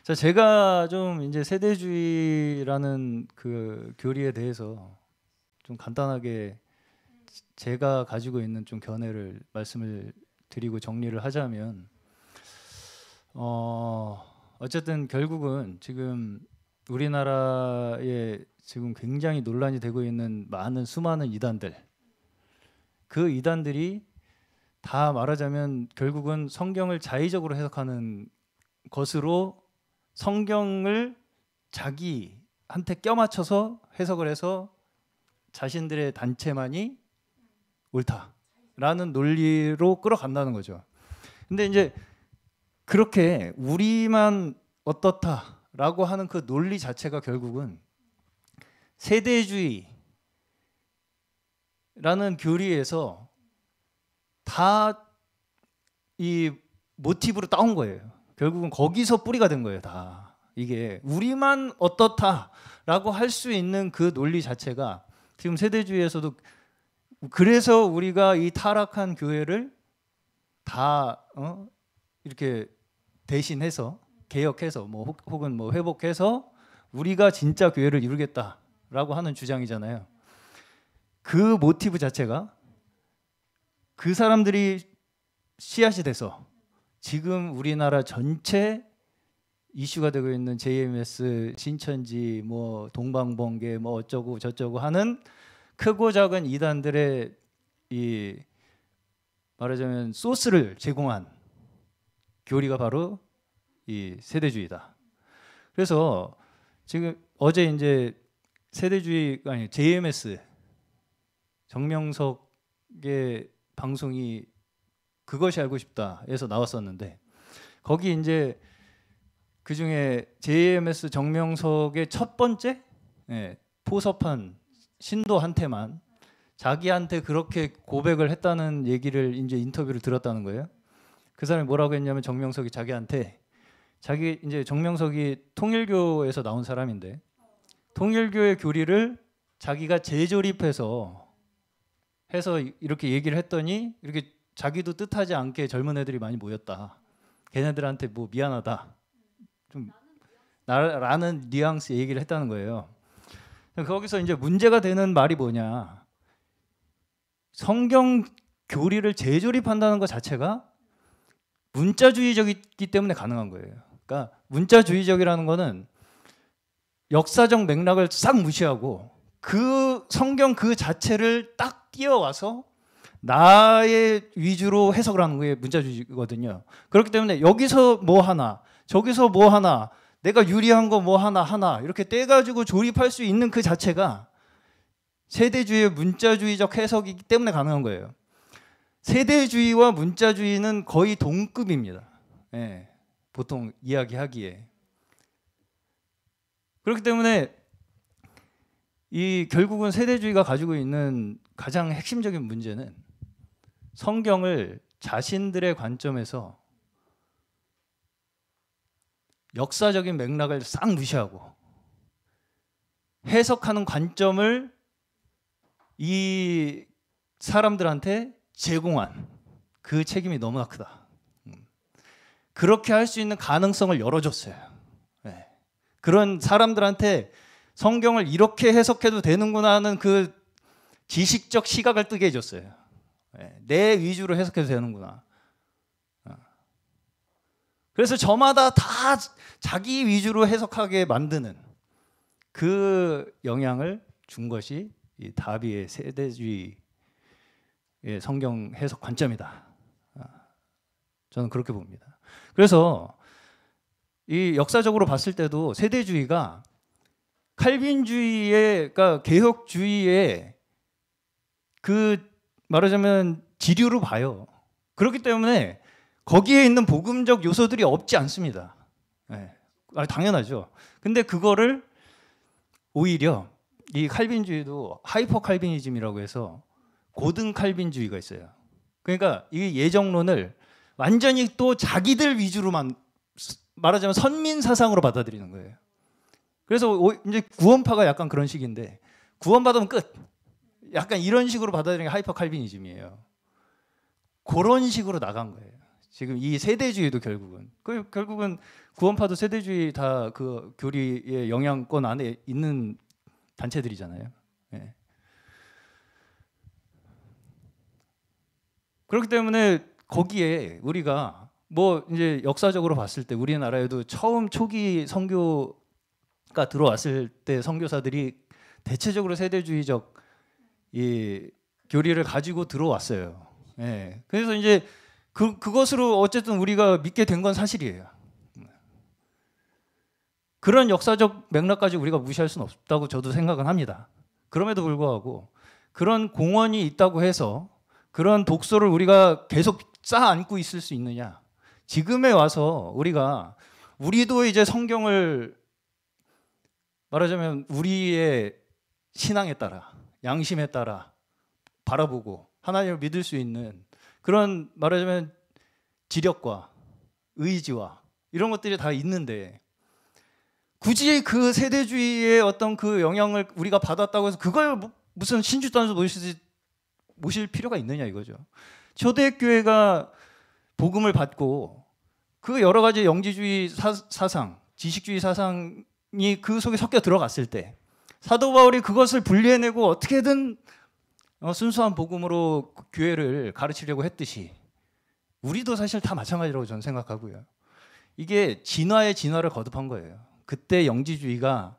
자, 제가 좀 이제 세대주의라는 그 교리에 대해서 좀 간단하게 제가 가지고 있는 좀 견해를 말씀을 드리고 정리를 하자면, 어쨌든 결국은 지금 우리나라에 지금 굉장히 논란이 되고 있는 많은 수많은 이단들, 그 이단들이 다 말하자면 결국은 성경을 자의적으로 해석하는 것으로 성경을 자기한테 껴맞춰서 해석을 해서 자신들의 단체만이 옳다라는 논리로 끌어간다는 거죠. 근데 이제 그렇게 우리만 어떻다라고 하는 그 논리 자체가 결국은 세대주의라는 교리에서 다 이 모티브로 따온 거예요. 결국은 거기서 뿌리가 된 거예요. 다 이게 우리만 어떻다라고 할 수 있는 그 논리 자체가 지금 세대주의에서도, 그래서 우리가 이 타락한 교회를 다 이렇게 대신해서 개혁해서 뭐 혹은 뭐 회복해서 우리가 진짜 교회를 이루겠다라고 하는 주장이잖아요. 그 모티브 자체가 그 사람들이 씨앗이 돼서 지금 우리나라 전체 이슈가 되고 있는 JMS, 신천지, 뭐 동방번개, 뭐 어쩌고 저쩌고 하는 크고 작은 이단들의 이 말하자면 소스를 제공한 교리가 바로 이 세대주의다. 그래서 지금 어제 이제 세대주의가 아니 JMS 정명석의 방송이 그것이 알고 싶다에서 나왔었는데, 거기 이제 그 중에 JMS 정명석의 첫 번째 포섭한 신도한테만 자기한테 그렇게 고백을 했다는 얘기를 이제 인터뷰를 들었다는 거예요. 그 사람이 뭐라고 했냐면, 정명석이 자기한테, 자기 이제 정명석이 통일교에서 나온 사람인데 통일교의 교리를 자기가 재조립해서 해서 이렇게 얘기를 했더니 이렇게 자기도 뜻하지 않게 젊은 애들이 많이 모였다. 걔네들한테 뭐 미안하다. 좀 라는 뉘앙스 얘기를 했다는 거예요. 거기서 이제 문제가 되는 말이 뭐냐? 성경 교리를 재조립한다는 것 자체가 문자주의적이기 때문에 가능한 거예요. 그러니까 문자주의적이라는 거는 역사적 맥락을 싹 무시하고 그 성경 그 자체를 딱 띄어와서 나의 위주로 해석을 하는 게 문자주의거든요. 그렇기 때문에 여기서 뭐 하나, 저기서 뭐 하나, 내가 유리한 거 뭐 하나 이렇게 떼가지고 조립할 수 있는 그 자체가 세대주의의 문자주의적 해석이기 때문에 가능한 거예요. 세대주의와 문자주의는 거의 동급입니다. 예, 보통 이야기하기에. 그렇기 때문에 이 결국은 세대주의가 가지고 있는 가장 핵심적인 문제는 성경을 자신들의 관점에서 역사적인 맥락을 싹 무시하고 해석하는 관점을 이 사람들한테 제공한 그 책임이 너무나 크다. 그렇게 할 수 있는 가능성을 열어줬어요. 네. 그런 사람들한테 성경을 이렇게 해석해도 되는구나 하는 그 지식적 시각을 뜨게 해줬어요. 내 위주로 해석해도 되는구나. 그래서 저마다 다 자기 위주로 해석하게 만드는 그 영향을 준 것이 이 다비의 세대주의의 성경 해석 관점이다. 저는 그렇게 봅니다. 그래서 이 역사적으로 봤을 때도 세대주의가 칼빈주의의, 그러니까 개혁주의의 그 말하자면 지류로 봐요. 그렇기 때문에 거기에 있는 복음적 요소들이 없지 않습니다. 네. 당연하죠. 근데 그거를 오히려 이 칼빈주의도 하이퍼 칼빈이즘이라고 해서 고등 칼빈주의가 있어요. 그러니까 이 예정론을 완전히 또 자기들 위주로만 말하자면 선민 사상으로 받아들이는 거예요. 그래서 이제 구원파가 약간 그런 식인데, 구원받으면 끝. 약간 이런 식으로 받아들이는 게 하이퍼 칼빈이즘이에요. 그런 식으로 나간 거예요. 지금 이 세대주의도 결국은 구원파도 세대주의 다 그 교리의 영향권 안에 있는 단체들이잖아요. 예. 그렇기 때문에 거기에 우리가 뭐 이제 역사적으로 봤을 때 우리나라에도 처음 초기 선교가 들어왔을 때 선교사들이 대체적으로 세대주의적 이 교리를 가지고 들어왔어요. 예. 그래서 이제 그것으로 어쨌든 우리가 믿게 된 건 사실이에요. 그런 역사적 맥락까지 우리가 무시할 수는 없다고 저도 생각은 합니다. 그럼에도 불구하고 그런 공헌이 있다고 해서 그런 독소를 우리가 계속 쌓아안고 있을 수 있느냐? 지금에 와서 우리도 이제 성경을 말하자면 우리의 신앙에 따라, 양심에 따라 바라보고 하나님을 믿을 수 있는 그런 말하자면 지력과 의지와 이런 것들이 다 있는데 굳이 그 세대주의의 어떤 그 영향을 우리가 받았다고 해서 그걸 무슨 신주단에서 모실 필요가 있느냐 이거죠. 초대교회가 복음을 받고 그 여러 가지 영지주의 사상, 지식주의 사상이 그 속에 섞여 들어갔을 때 사도 바울이 그것을 분리해내고 어떻게든 순수한 복음으로 교회를 가르치려고 했듯이 우리도 사실 다 마찬가지라고 저는 생각하고요. 이게 진화의 진화를 거듭한 거예요. 그때 영지주의가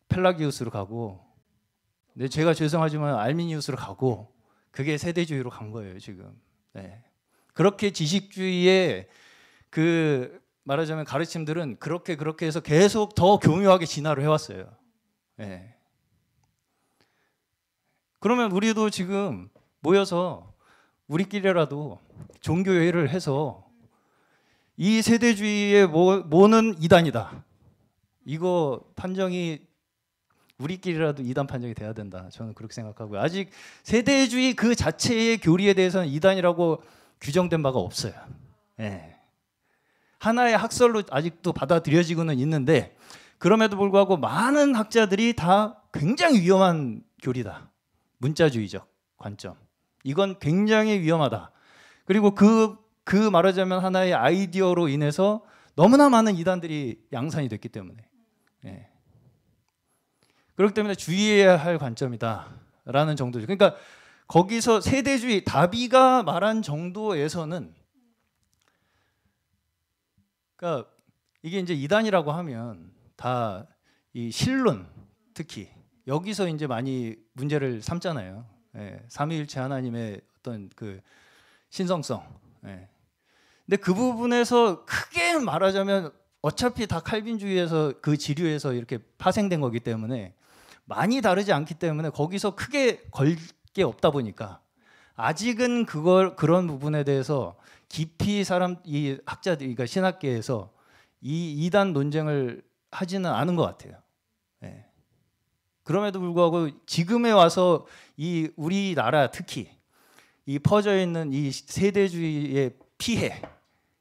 펠라기우스로 가고, 근데 제가 죄송하지만 알미니우스로 가고, 그게 세대주의로 간 거예요 지금. 네. 그렇게 지식주의의 그 말하자면 가르침들은 그렇게 해서 계속 더 교묘하게 진화를 해왔어요. 네. 그러면 우리도 지금 모여서 우리끼리라도 종교회의를 해서 이 세대주의의 뭐는 이단이다. 이거 판정이 우리끼리라도 이단 판정이 돼야 된다. 저는 그렇게 생각하고요. 아직 세대주의 그 자체의 교리에 대해서는 이단이라고 규정된 바가 없어요. 예. 하나의 학설로 아직도 받아들여지고는 있는데 그럼에도 불구하고 많은 학자들이 다 굉장히 위험한 교리다. 문자주의적 관점. 이건 굉장히 위험하다. 그리고 그 말하자면 하나의 아이디어로 인해서 너무나 많은 이단들이 양산이 됐기 때문에. 예. 그렇기 때문에 주의해야 할 관점이다라는 정도죠. 그러니까 거기서 세대주의, 다비가 말한 정도에서는, 그러니까 이게 이제 이단이라고 하면 다 이 신론, 특히 여기서 이제 많이 문제를 삼잖아요. 예, 삼위일체 하나님의 어떤 그 신성성. 예. 근데 그 부분에서 크게 말하자면 어차피 다 칼빈주의에서 그 지류에서 이렇게 파생된 거기 때문에 많이 다르지 않기 때문에 거기서 크게 걸 게 없다 보니까 아직은 그런 부분에 대해서 깊이 이 학자들, 그러니까 신학계에서 이 이단 논쟁을 하지는 않은 것 같아요. 예. 그럼에도 불구하고 지금에 와서 이 우리나라 특히 이 퍼져 있는 이 세대주의의 피해,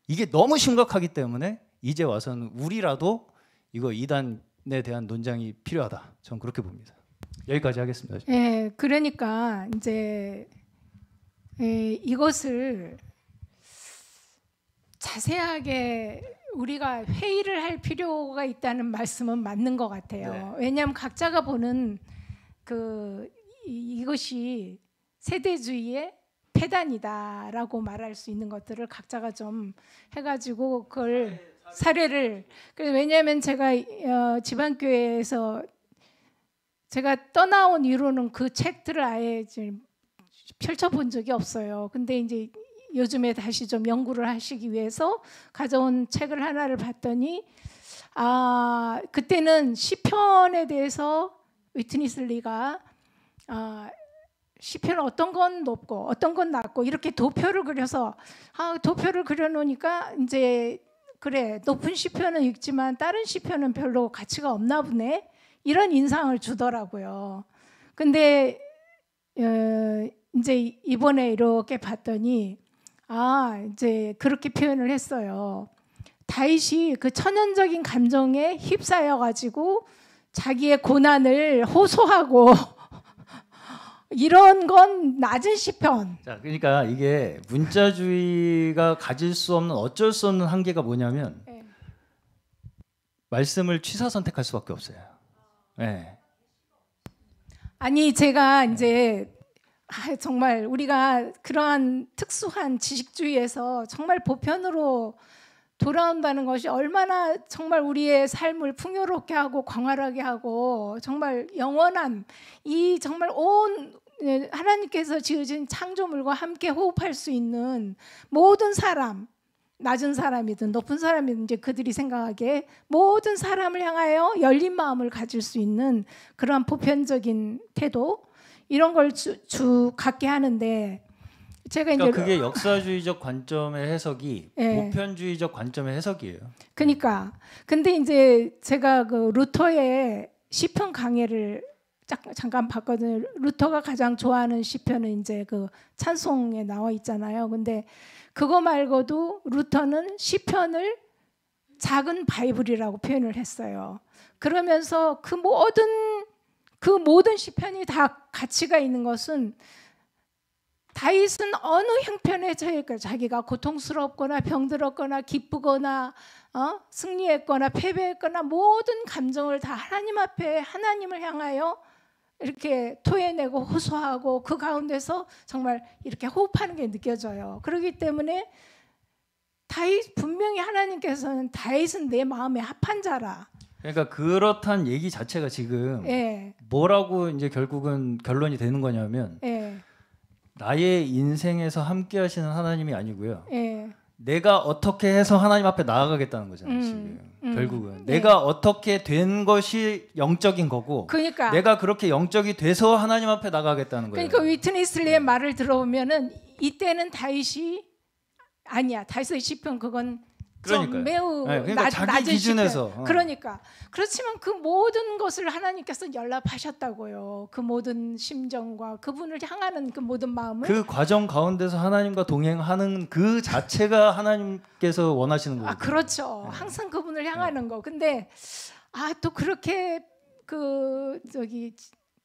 이게 너무 심각하기 때문에 이제 와서는 우리라도 이거 이단에 대한 논쟁이 필요하다. 저는 그렇게 봅니다. 여기까지 하겠습니다. 예, 그러니까 이제 이것을 자세하게 우리가 회의를 할 필요가 있다는 말씀은 맞는 것 같아요. 네. 왜냐하면 각자가 보는 이것이 세대주의의 폐단이다라고 말할 수 있는 것들을 각자가 좀 해가지고 그걸 사례를. 왜냐하면 제가 지방교회에서 제가 떠나온 이후로는 그 책들을 아예 지금 펼쳐본 적이 없어요. 근데 이제 요즘에 다시 좀 연구를 하시기 위해서 가져온 책을 하나를 봤더니 그때는 시편에 대해서 위트니슬리가 시편 어떤 건 높고 어떤 건 낮고 이렇게 도표를 그려서 도표를 그려놓으니까 이제 그래 높은 시편은 읽지만 다른 시편은 별로 가치가 없나 보네 이런 인상을 주더라고요. 근데 이제 이번에 이렇게 봤더니 이제 그렇게 표현을 했어요. 다윗이 그 천연적인 감정에 휩싸여 가지고 자기의 고난을 호소하고 이런 건 낮은 시편. 자, 그러니까 이게 문자주의가 가질 수 없는 어쩔 수 없는 한계가 뭐냐면 네. 말씀을 취사 선택할 수밖에 없어요. 네. 아니 제가 이제 정말 우리가 그러한 특수한 지식주의에서 정말 보편으로 돌아온다는 것이 얼마나 정말 우리의 삶을 풍요롭게 하고 광활하게 하고 정말 영원한 이 정말 온 하나님께서 지으신 창조물과 함께 호흡할 수 있는 모든 사람, 낮은 사람이든 높은 사람이든 이제 그들이 생각하기에 모든 사람을 향하여 열린 마음을 가질 수 있는 그러한 보편적인 태도, 이런 걸 갖게 하는데, 제가 그러니까 이제 그게 역사주의적 관점의 해석이 예. 보편주의적 관점의 해석이에요. 그러니까 근데 이제 제가 그 루터의 시편 강해를 잠깐 봤거든요. 루터가 가장 좋아하는 시편은 이제 그 찬송에 나와 있잖아요. 근데 그거 말고도 루터는 시편을 작은 바이블이라고 표현을 했어요. 그러면서 그 모든 시편이 다 가치가 있는 것은 다윗은 어느 형편에 처했거나 자기가 고통스럽거나 병들었거나 기쁘거나 승리했거나 패배했거나 모든 감정을 다 하나님 앞에 하나님을 향하여 이렇게 토해내고 호소하고 그 가운데서 정말 이렇게 호흡하는 게 느껴져요. 그렇기 때문에 다윗 분명히 하나님께서는 다윗은 내 마음에 합한 자라. 그러니까 그렇단 얘기 자체가 지금 예. 뭐라고 이제 결국은 결론이 되는 거냐면 예. 나의 인생에서 함께 하시는 하나님이 아니고요. 예. 내가 어떻게 해서 하나님 앞에 나아가겠다는 거잖아요. 지금 결국은 예. 내가 어떻게 된 것이 영적인 거고, 그러니까 내가 그렇게 영적이 돼서 하나님 앞에 나가겠다는 거예요. 그러니까 위트니슬리의 말을 들어보면은 이때는 다윗이 아니야. 다윗의 시편 그건 좀 그러니까요. 매우 네, 그러니까 자기 낮은 기준에서. 시편. 그러니까 그렇지만 그 모든 것을 하나님께서 연락하셨다고요. 그 모든 심정과 그분을 향하는 그 모든 마음을 그 과정 가운데서 하나님과 동행하는 그 자체가 하나님께서 원하시는 거예요. 그렇죠. 항상 그분을 향하는 거. 근데 또 그렇게 그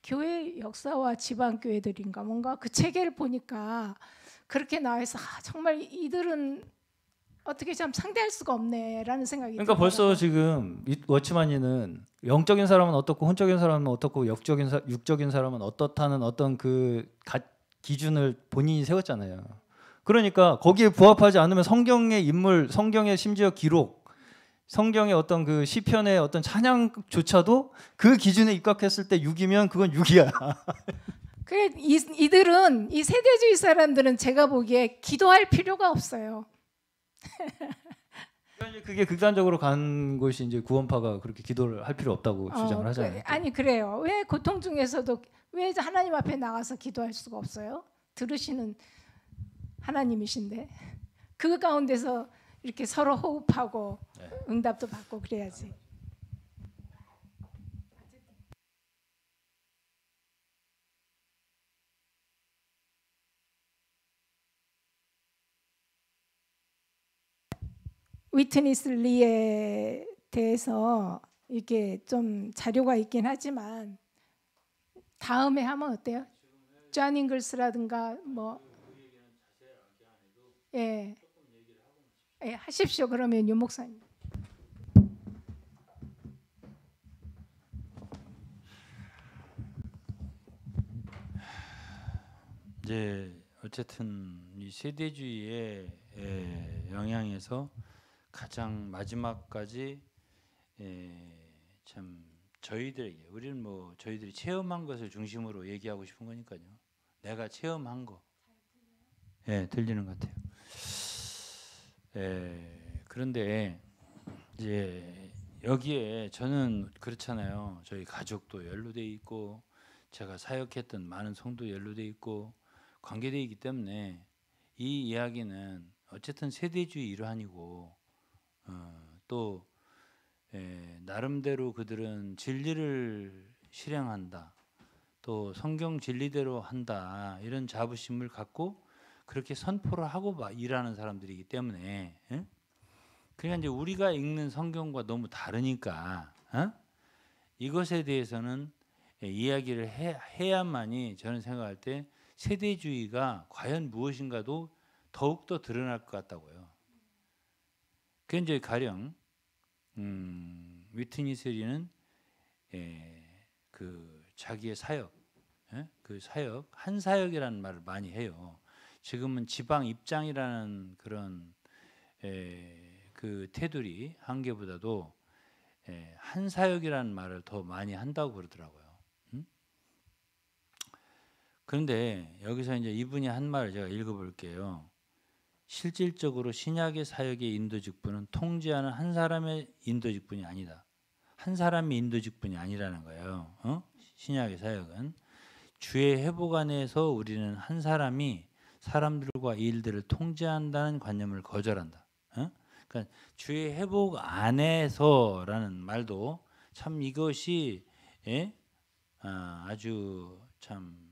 교회 역사와 지방 교회들인가 뭔가 그 체계를 보니까 그렇게 나와서 정말 이들은 어떻게 참 상대할 수가 없네라는 생각이 그러니까 들더라고요. 벌써 지금 워치마니는 영적인 사람은 어떻고 혼적인 사람은 어떻고 육적인 사람은 어떻다는 어떤 그 기준을 본인이 세웠잖아요. 그러니까 거기에 부합하지 않으면 성경의 인물, 성경의 심지어 기록, 성경의 어떤 그 시편의 어떤 찬양조차도 그 기준에 입각했을 때 6이면 그건 6이야. 이들은 이 세대주의 사람들은 제가 보기에 기도할 필요가 없어요. 그게 극단적으로 간 것이 이제 구원파가 그렇게 기도를 할 필요 없다고 주장을 하잖아요. 아니 그래요. 왜 고통 중에서도 왜 하나님 앞에 나가서 기도할 수가 없어요? 들으시는 하나님이신데 그 가운데서 이렇게 서로 호흡하고 응답도 받고 그래야지. 위트니슬리에 대해서 이게 좀 자료가 있긴 하지만 다음에 하면 어때요? 존 잉글스라든가 뭐 예, 하십시오. 그러면 윤 목사님. 이제 어쨌든 이 세대주의의 영향에서 가장 마지막까지 참 저희들에게 우리는 뭐 저희들이 체험한 것을 중심으로 얘기하고 싶은 거니까요. 내가 체험한 거, 들리는 것 같아요. 그런데 이제 여기에 저는 그렇잖아요. 저희 가족도 연루돼 있고 제가 사역했던 많은 성도 연루돼 있고 관계돼 있기 때문에 이 이야기는 어쨌든 세대주의 일환이고 또 나름대로 그들은 진리를 실행한다. 또 성경 진리대로 한다. 이런 자부심을 갖고 그렇게 선포를 하고 일하는 사람들이기 때문에 그러니까 이제 우리가 읽는 성경과 너무 다르니까 이것에 대해서는 이야기를 해야만이 저는 생각할 때 세대주의가 과연 무엇인가도 더욱더 드러날 것 같다고요. 그 이제 가령 위트니 스리는 그 자기의 사역, 그 사역 한 사역이라는 말을 많이 해요. 지금은 지방 입장이라는 그런 그 테두리 한계보다도 한 사역이라는 말을 더 많이 한다고 그러더라고요. 그런데 여기서 이제 이분이 한 말을 제가 읽어볼게요. 실질적으로 신약의 사역의 인도직분은 통제하는 한 사람의 인도직분이 아니다. 한 사람의 인도직분이 아니라는 거예요. 신약의 사역은 주의 회복 안에서 우리는 한 사람이 사람들과 일들을 통제한다는 관념을 거절한다. 그러니까 주의 회복 안에서라는 말도 참 이것이 아주 참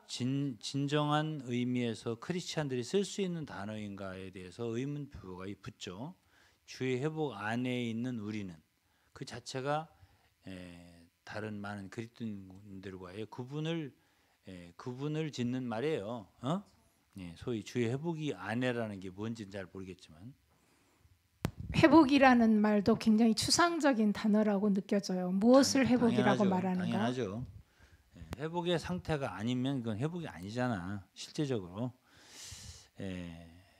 진정한 의미에서 크리스찬들이 쓸 수 있는 단어인가에 대해서 의문표가 붙죠. 주의 회복 안에 있는 우리는 그 자체가 다른 많은 그리스도인들과의 구분을 짓는 말이에요. 소위 주의 회복이 안에라는 게 뭔지는 잘 모르겠지만 회복이라는 말도 굉장히 추상적인 단어라고 느껴져요. 무엇을 회복이라고 말하는가? 당연하죠. 회복의 상태가 아니면 그건 회복이 아니잖아. 실제적으로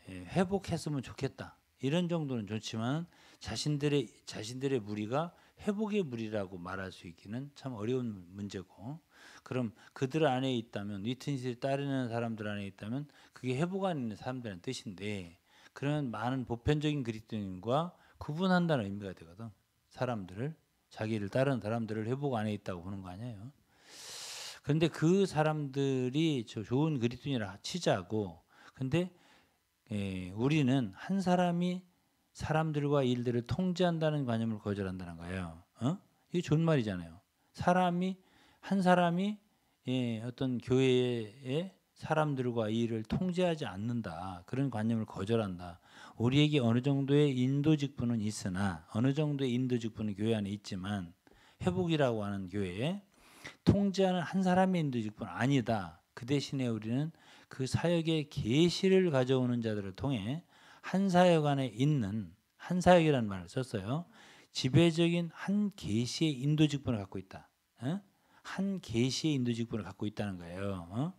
회복했으면 좋겠다. 이런 정도는 좋지만 자신들의 무리가 회복의 무리라고 말할 수 있기는 참 어려운 문제고, 그럼 그들 안에 있다면, 위트니스를 따르는 사람들 안에 있다면 그게 회복 안에 있는 사람들의 뜻인데, 그런 많은 보편적인 그리스도인과 구분한다는 의미가 되거든. 사람들을, 자기를 따르는 사람들을 회복 안에 있다고 보는 거 아니에요. 그런데 그 사람들이 좋은 그리스도인이라 치자고, 근데 우리는 한 사람이 사람들과 일들을 통제한다는 관념을 거절한다는 거예요. 이게 좋은 말이잖아요. 한 사람이 어떤 교회의 사람들과 일을 통제하지 않는다. 그런 관념을 거절한다. 우리에게 어느 정도의 인도직분은 있으나, 어느 정도의 인도직분은 교회 안에 있지만, 회복이라고 하는 교회에 통제하는 한 사람의 인도직분 아니다. 그 대신에 우리는 그 사역의 계시를 가져오는 자들을 통해 한 사역 안에 있는, 한 사역이라는 말을 썼어요. 지배적인 한 계시의 인도직분을 갖고 있다. 한 계시의 인도직분을 갖고 있다는 거예요.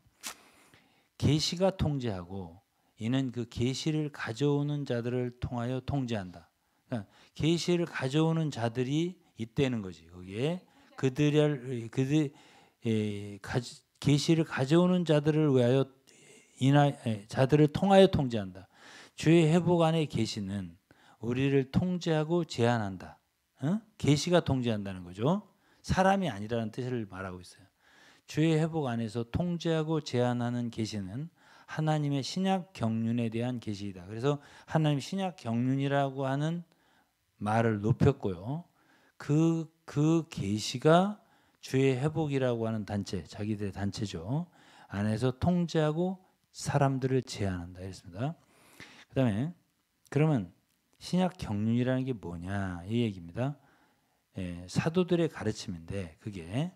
계시가 통제하고, 이는 그 계시를 가져오는 자들을 통하여 통제한다. 그러니까 계시를 가져오는 자들이 있다는 거지. 거기에 계시를 가져오는 자들을 위하여 자들을 통하여 통제한다. 주의 회복 안의 계시는 우리를 통제하고 제한한다. 계시가 통제한다는 거죠. 사람이 아니라는 뜻을 말하고 있어요. 주의 회복 안에서 통제하고 제한하는 계시는 하나님의 신약 경륜에 대한 계시이다. 그래서 하나님 신약 경륜이라고 하는 말을 높였고요. 그 계시가 주의 회복이라고 하는 단체, 자기들의 단체죠. 안에서 통제하고 사람들을 제한한다 했습니다. 그다음에 그러면 신약 경륜이라는 게 뭐냐, 이 얘기입니다. 사도들의 가르침인데, 그게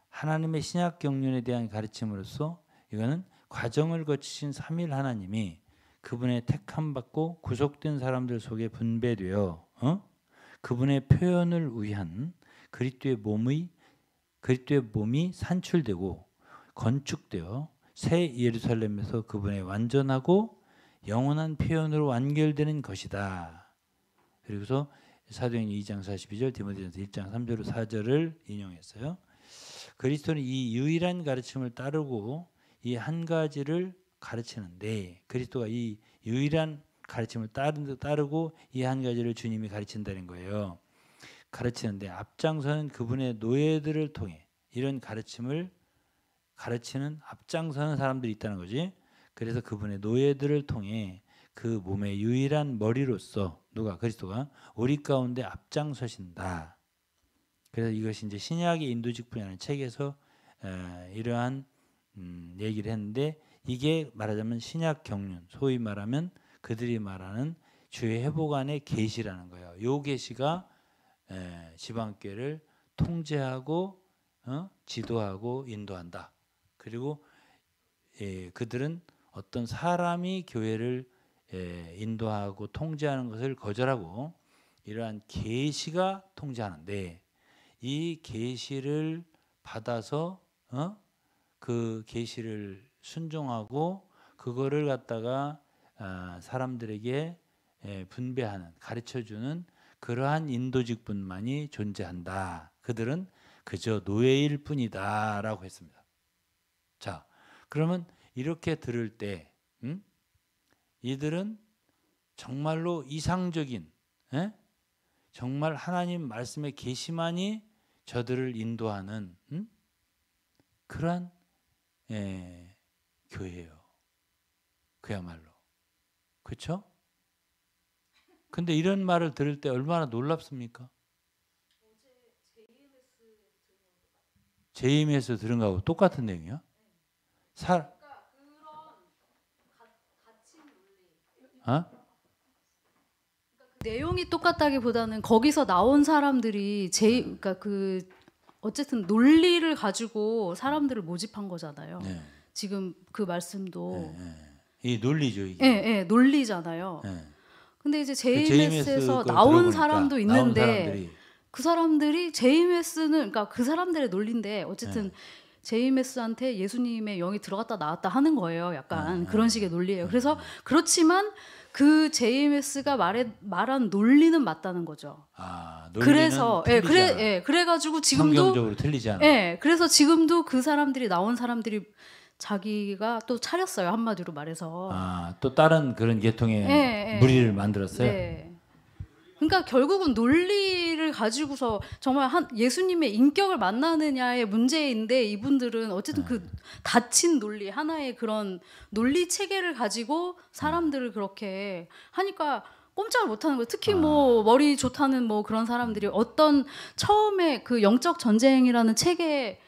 하나님의 신약 경륜에 대한 가르침으로서 이거는 과정을 거치신 삼위일 하나님이 그분의 택함 받고 구속된 사람들 속에 분배되어 그분의 표현을 위한 그리스도의 몸이 산출되고 건축되어 새 예루살렘에서 그분의 완전하고 영원한 표현으로 완결되는 것이다. 그리고서 사도행전 2장 42절, 디모데전서 1장 3절 4절을 인용했어요. 그리스도는 이 유일한 가르침을 따르고 이 한 가지를 가르치는데, 그리스도가 이 유일한 가르침을 따르고 이 한 가지를 주님이 가르친다는 거예요. 가르치는데 앞장서는 그분의 노예들을 통해 이런 가르침을 가르치는 앞장서는 사람들이 있다는 거지. 그래서 그분의 노예들을 통해 그 몸의 유일한 머리로서 누가, 그리스도가 우리 가운데 앞장서신다. 그래서 이것이 이제 신약의 인도직분이라는 책에서 이러한 얘기를 했는데, 이게 말하자면 신약 경륜, 소위 말하면 그들이 말하는 주의 회복 안의 계시라는 거예요. 요 계시가 지방교회를 통제하고 지도하고 인도한다. 그리고 그들은 어떤 사람이 교회를 인도하고 통제하는 것을 거절하고 이러한 계시가 통제하는데 이 계시를 받아서 그 계시를 순종하고 그거를 갖다가 사람들에게 분배하는 가르쳐주는 그러한 인도직분만이 존재한다. 그들은 그저 노예일 뿐이다라고 했습니다. 자, 그러면 이렇게 들을 때 이들은 정말로 이상적인 정말 하나님 말씀의 계시만이 저들을 인도하는 그러한 교회예요. 그야말로. 그렇죠? 근데 이런 말을 들을 때 얼마나 놀랍습니까? JMS 들은 거하고 똑같은 내용이야? 내용이 똑같다기보다는 거기서 나온 사람들이 그러니까 어쨌든 논리를 가지고 사람들을 모집한 거잖아요. 네. 지금 그 말씀도 이 논리죠 이게. 네, 논리잖아요. 네. 근데 이제 JMS에서 JMS에서 나온 사람도 있는데 나온 사람들이. 그 사람들이 JMS는 그러니까 그 사람들의 논리인데 어쨌든 JMS한테 예수님의 영이 들어갔다 나왔다 하는 거예요. 약간 그런 식의 논리예요. 그래서 그렇지만 그 JMS가 말한 논리는 맞다는 거죠. 논리는 틀리지 않아. 그래가지고 지금도 성경적으로 틀리지 않아. 그래서 지금도 그 사람들이 나온 사람들이 자기가 또 차렸어요. 한마디로 말해서. 또 다른 그런 계통의 무리를 만들었어요. 네. 그러니까 결국은 논리를 가지고서 정말 예수님의 인격을 만나느냐의 문제인데 이분들은 어쨌든 그 닫힌 논리 하나의 그런 논리 체계를 가지고 사람들을 그렇게 하니까 꼼짝을 못하는 거예요. 특히 뭐 머리 좋다는 뭐 그런 사람들이 어떤 처음에 그 영적 전쟁이라는 책을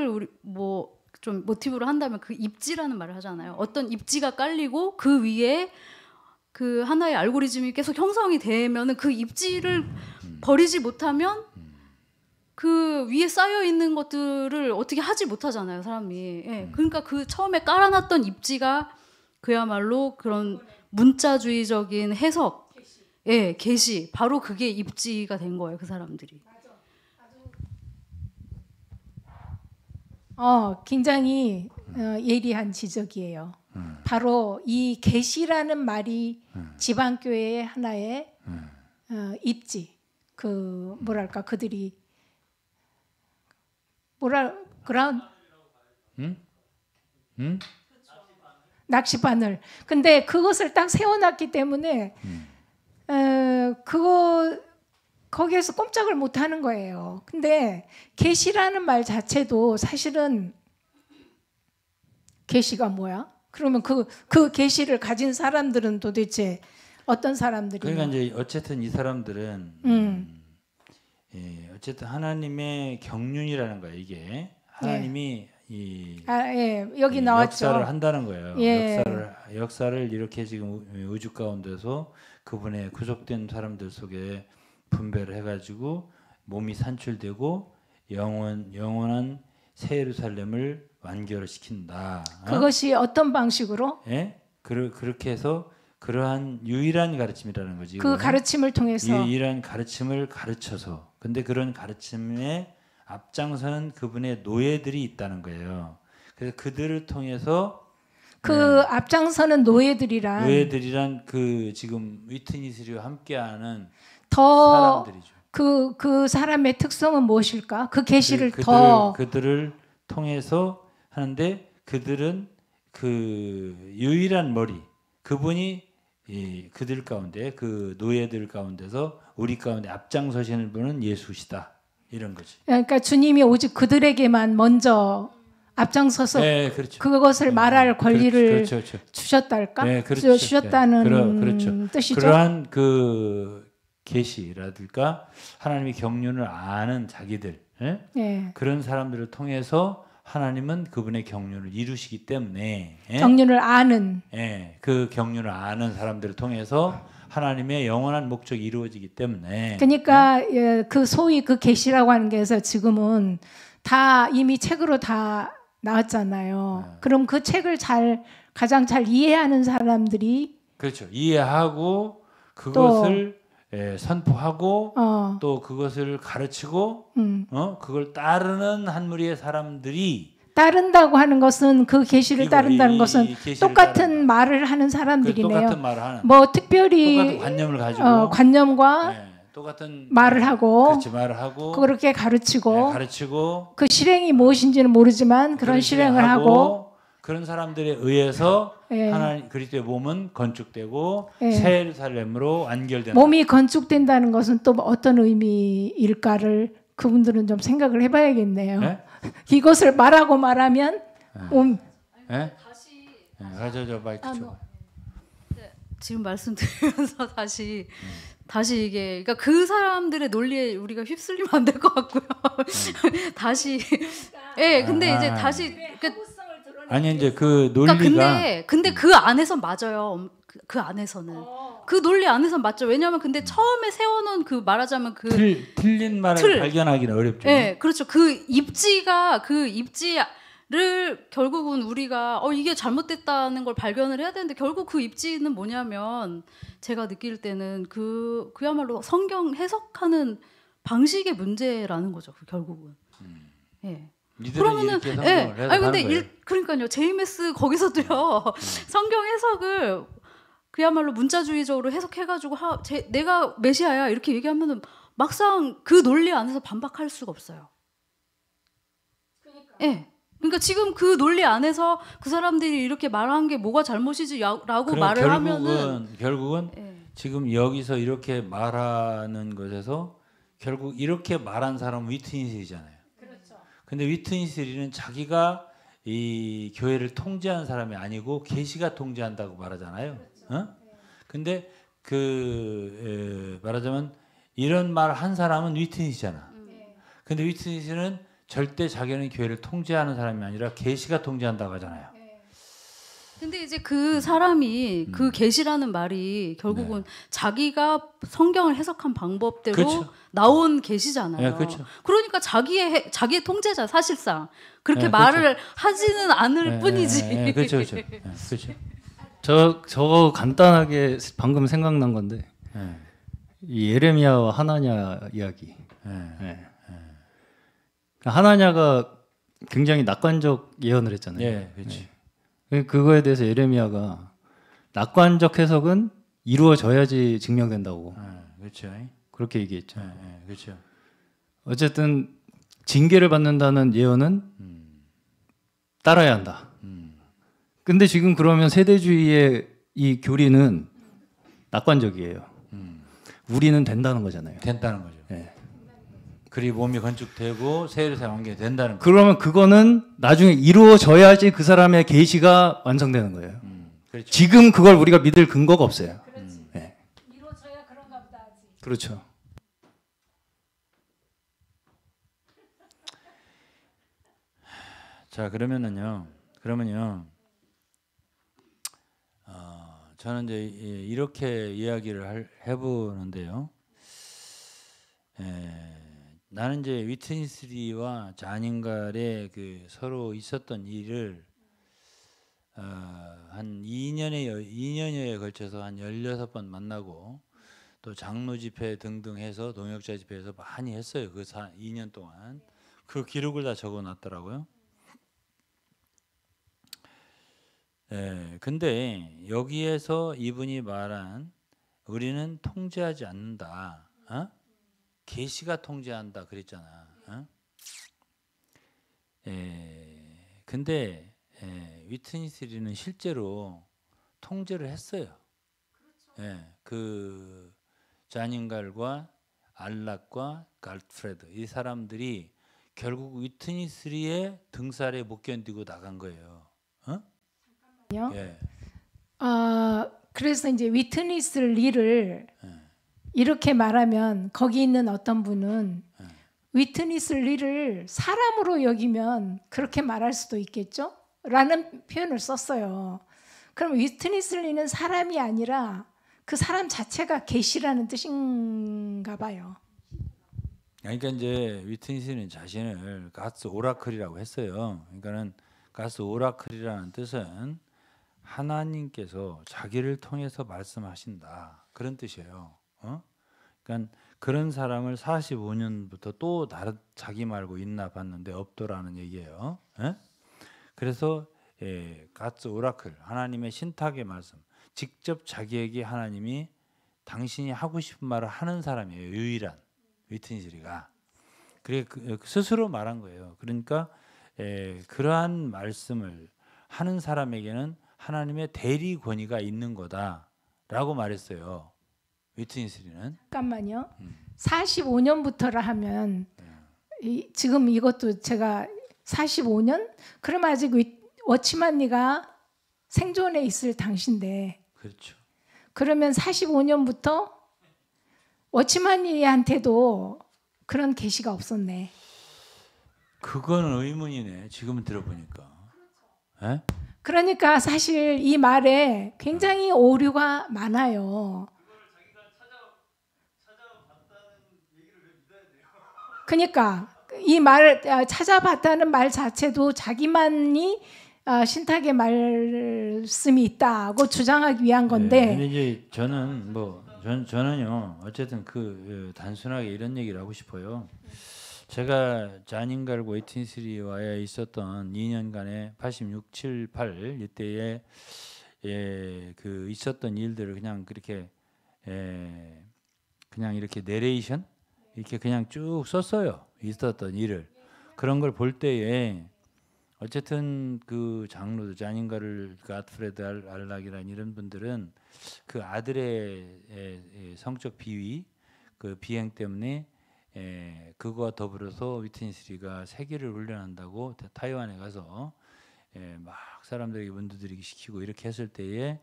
우리 뭐 좀 모티브로 한다면 그 입지라는 말을 하잖아요. 어떤 입지가 깔리고 그 위에 그 하나의 알고리즘이 계속 형성이 되면은 그 입지를 버리지 못하면 그 위에 쌓여 있는 것들을 어떻게 하지 못하잖아요, 사람이. 그러니까 그 처음에 깔아놨던 입지가 그야말로 그런 문자주의적인 해석, 계시, 바로 그게 입지가 된 거예요, 그 사람들이. 굉장히 예리한 지적이에요. 바로 이 계시라는 말이 지방교회의 하나의 입지, 그 뭐랄까 그들이 낚시바늘. 근데 그것을 딱 세워놨기 때문에 거기에서 꼼짝을 못하는 거예요. 근데 계시라는 말 자체도 사실은 계시가 뭐야? 그러면 그 계시를 가진 사람들은 도대체 어떤 사람들이냐? 그러니까 이제 어쨌든 이 사람들은 어쨌든 하나님의 경륜이라는 거예요. 이게 하나님이 여기 나왔죠. 역사를 한다는 거예요. 예. 역사를 이렇게 지금 우주 가운데서 그분의 구속된 사람들 속에 분배를 해가지고 몸이 산출되고 영원한 새 예루살렘을 완결을 시킨다. 그것이 어떤 방식으로? 그렇게 해서 그러한 유일한 가르침이라는 거지. 그 가르침을 통해서 유일한 가르침을 가르쳐서. 근데 그런 가르침에 앞장서는 그분의 노예들이 있다는 거예요. 그래서 그들을 통해서 앞장서는 노예들이란 그 지금 위트니스와 함께하는 더 사람들이죠. 그 사람의 특성은 무엇일까? 그 계시를 그들을 통해서 하는데 그들은 그 유일한 머리 그분이 그들 가운데 그 노예들 가운데서 우리 가운데 앞장서시는 분은 예수시다 이런 거지. 그러니까 주님이 오직 그들에게만 먼저 앞장서서 그렇죠. 그것을 말할 권리를 그렇죠. 주셨달까? 그렇죠. 주셨다는 그렇죠. 뜻이죠. 그러한 그 계시라든가 하나님의 경륜을 아는 자기들 그런 사람들을 통해서 하나님은 그분의 경륜을 이루시기 때문에 예? 경륜을 아는. 예, 그 경륜을 아는 사람들을 통해서 하나님의 영원한 목적이 이루어지기 때문에 그러니까 예, 그 소위 그 계시라고 하는 게서 지금은 다 이미 책으로 다 나왔잖아요. 그럼 그 책을 가장 잘 이해하는 사람들이 그렇죠. 이해하고 그것을 예, 선포하고 또 그것을 가르치고 그걸 따르는 한 무리의 사람들이 따른다고 하는 것은 그 계시를 따른다는 것은 계시를 똑같은 따른다. 말을 하는 사람들이네요. 똑같은 말을 하는 뭐 특별히 똑같은 관념을 가지고 관념과 예, 똑같은 말을 하고 그렇지, 말을 하고 그렇게 가르치고 예, 가르치고 그 실행이 무엇인지는 모르지만 그런 실행을 하고 그런 사람들에 의해서 예. 하나님 그리스도의 몸은 건축되고 예. 새 예루살렘으로 완결된다. 몸이 건축된다는 것은 또 어떤 의미일까를 그분들은 좀 생각을 해봐야겠네요. 네? 이것을 말하면 예? 저 마이크 줘. 지금 말씀드리면서 다시 이게 그러니까 그 사람들의 논리에 우리가 휩쓸리면 안 될 것 같고요. 다시 예, 근데 이제 다시 아니 이제 그 논리가 그러니까 근데 그 안에선 맞아요. 그 안에서는 그 논리 안에선 맞죠. 왜냐하면 근데 처음에 세워놓은 그 말하자면 그 틀린 말을 발견하기는 어렵죠. 네, 그렇죠. 그 입지를 결국은 우리가 이게 잘못됐다는 걸 발견을 해야 되는데 결국 그 입지는 뭐냐면 제가 느낄 때는 그야말로 성경 해석하는 방식의 문제라는 거죠. 결국은. 예. 그러면은 아니 근데 그러니까요. JMS 거기서도요. 성경 해석을 그야말로 문자주의적으로 해석해가지고 내가 메시아야 이렇게 얘기하면은 막상 그 논리 안에서 반박할 수가 없어요. 예. 그러니까 지금 그 논리 안에서 그 사람들이 이렇게 말한 게 뭐가 잘못이지라고 말을 하면은 결국은 지금 여기서 이렇게 말하는 것에서 결국 이렇게 말한 사람은 위트니스잖아요. 그렇죠. 근데 위트니스는 자기가 이 교회를 통제하는 사람이 아니고 계시가 통제한다고 말하잖아요. 그렇죠. 근데 말하자면 이런 말 한 사람은 위트니스잖아. 근데 위트니스는 절대 자기는 교회를 통제하는 사람이 아니라 계시가 통제한다고 하잖아요. 근데 이제 그 사람이 그 계시라는 말이 결국은 자기가 성경을 해석한 방법대로 그렇죠. 나온 계시잖아요. 그렇죠. 그러니까 자기의 통제자 사실상 그렇게 말을 하지는 않을 뿐이지. 그렇죠. 그렇죠. 저 간단하게 방금 생각난 건데 이 예레미야와 하나냐 이야기. 하나냐가 굉장히 낙관적 예언을 했잖아요. 그렇지. 그거에 대해서 예레미야가 낙관적 해석은 이루어져야지 증명된다고. 그렇죠. 그렇게 얘기했죠. 그렇죠. 어쨌든 징계를 받는다는 예언은 따라야 한다. 근데 지금 그러면 세대주의의 이 교리는 낙관적이에요. 우리는 된다는 거잖아요. 된다는 거죠. 그리고 몸이 건축되고 새 예루살렘 완결이 된다는 거죠. 그러면 그거는 나중에 이루어져야지 그 사람의 계시가 완성되는 거예요. 그렇죠. 지금 그걸 우리가 믿을 근거가 없어요. 이루어져야 그런가 보다 하지. 그렇죠. 자 그러면요. 저는 이제 이렇게 이야기를 해보는데요. 나는 이제 위트니스리와 자닝갈의 그 서로 있었던 일을 한 2년여에 걸쳐서 한 16번 만나고 또 장로 집회 등등 해서 동역자 집회에서 많이 했어요. 그 2년 동안 그 기록을 다 적어놨더라고요. 근데 여기에서 이분이 말한 우리는 통제하지 않는다. 계시가 통제한다 그랬잖아. 근데 위트니스리는 실제로 통제를 했어요. 그 자닌갈과 알락과 갈프레드 이 사람들이 결국 위트니스리의 등살에 못 견디고 나간 거예요. 그래서 이제 위트니스 리를 이렇게 말하면 거기 있는 어떤 분은 위트니슬리를 사람으로 여기면 그렇게 말할 수도 있겠죠? 라는 표현을 썼어요. 그럼 위트니슬리는 사람이 아니라 그 사람 자체가 계시라는 뜻인가 봐요. 그러니까 이제 위트니스는 자신을 가스 오라클이라고 했어요. 그러니까는 가스 오라클이라는 뜻은 하나님께서 자기를 통해서 말씀하신다 그런 뜻이에요. 그러니까 그런 사람을 45년부터 또 다른 자기 말고 있나 봤는데 없더라는 얘기예요. 그래서 가스 오라클 하나님의 신탁의 말씀 직접 자기에게 하나님이 당신이 하고 싶은 말을 하는 사람이에요. 유일한 위트니스리가. 그래 스스로 말한 거예요. 그러니까 그러한 말씀을 하는 사람에게는 하나님의 대리 권위가 있는 거다라고 말했어요. 위트니스리는. 잠깐만요. 45년부터라 하면 지금 이것도 제가 45년? 그럼 아직 워치만니가 생존해 있을 당시인데. 그렇죠. 그러면 45년부터 워치만니한테도 그런 계시가 없었네. 그건 의문이네. 지금 들어보니까. 에? 그러니까 사실 이 말에 굉장히 오류가 많아요. 그러니까 이 말 찾아봤다는 말 자체도 자기만이 신탁의 말씀이 있다고 주장하기 위한 건데. 근데 이제 저는요. 어쨌든 단순하게 이런 얘기를 하고 싶어요. 제가 자닌갈 웨이팅스리와에 있었던 2년간의 86, 7, 8 이때에 있었던 일들을 그냥 그렇게 그냥 이렇게 내레이션 이렇게 그냥 쭉 썼어요. 있었던 일을. 그런 걸 볼 때에 어쨌든 그 장로들 자닌가를 갓프레드 알락이라는 이런 분들은 그 아들의 성적 비위 그 비행 때문에 그거와 더불어서 위트니스리가 세기를 훈련한다고 타이완에 가서 막 사람들에게 문두드리기 시키고 이렇게 했을 때에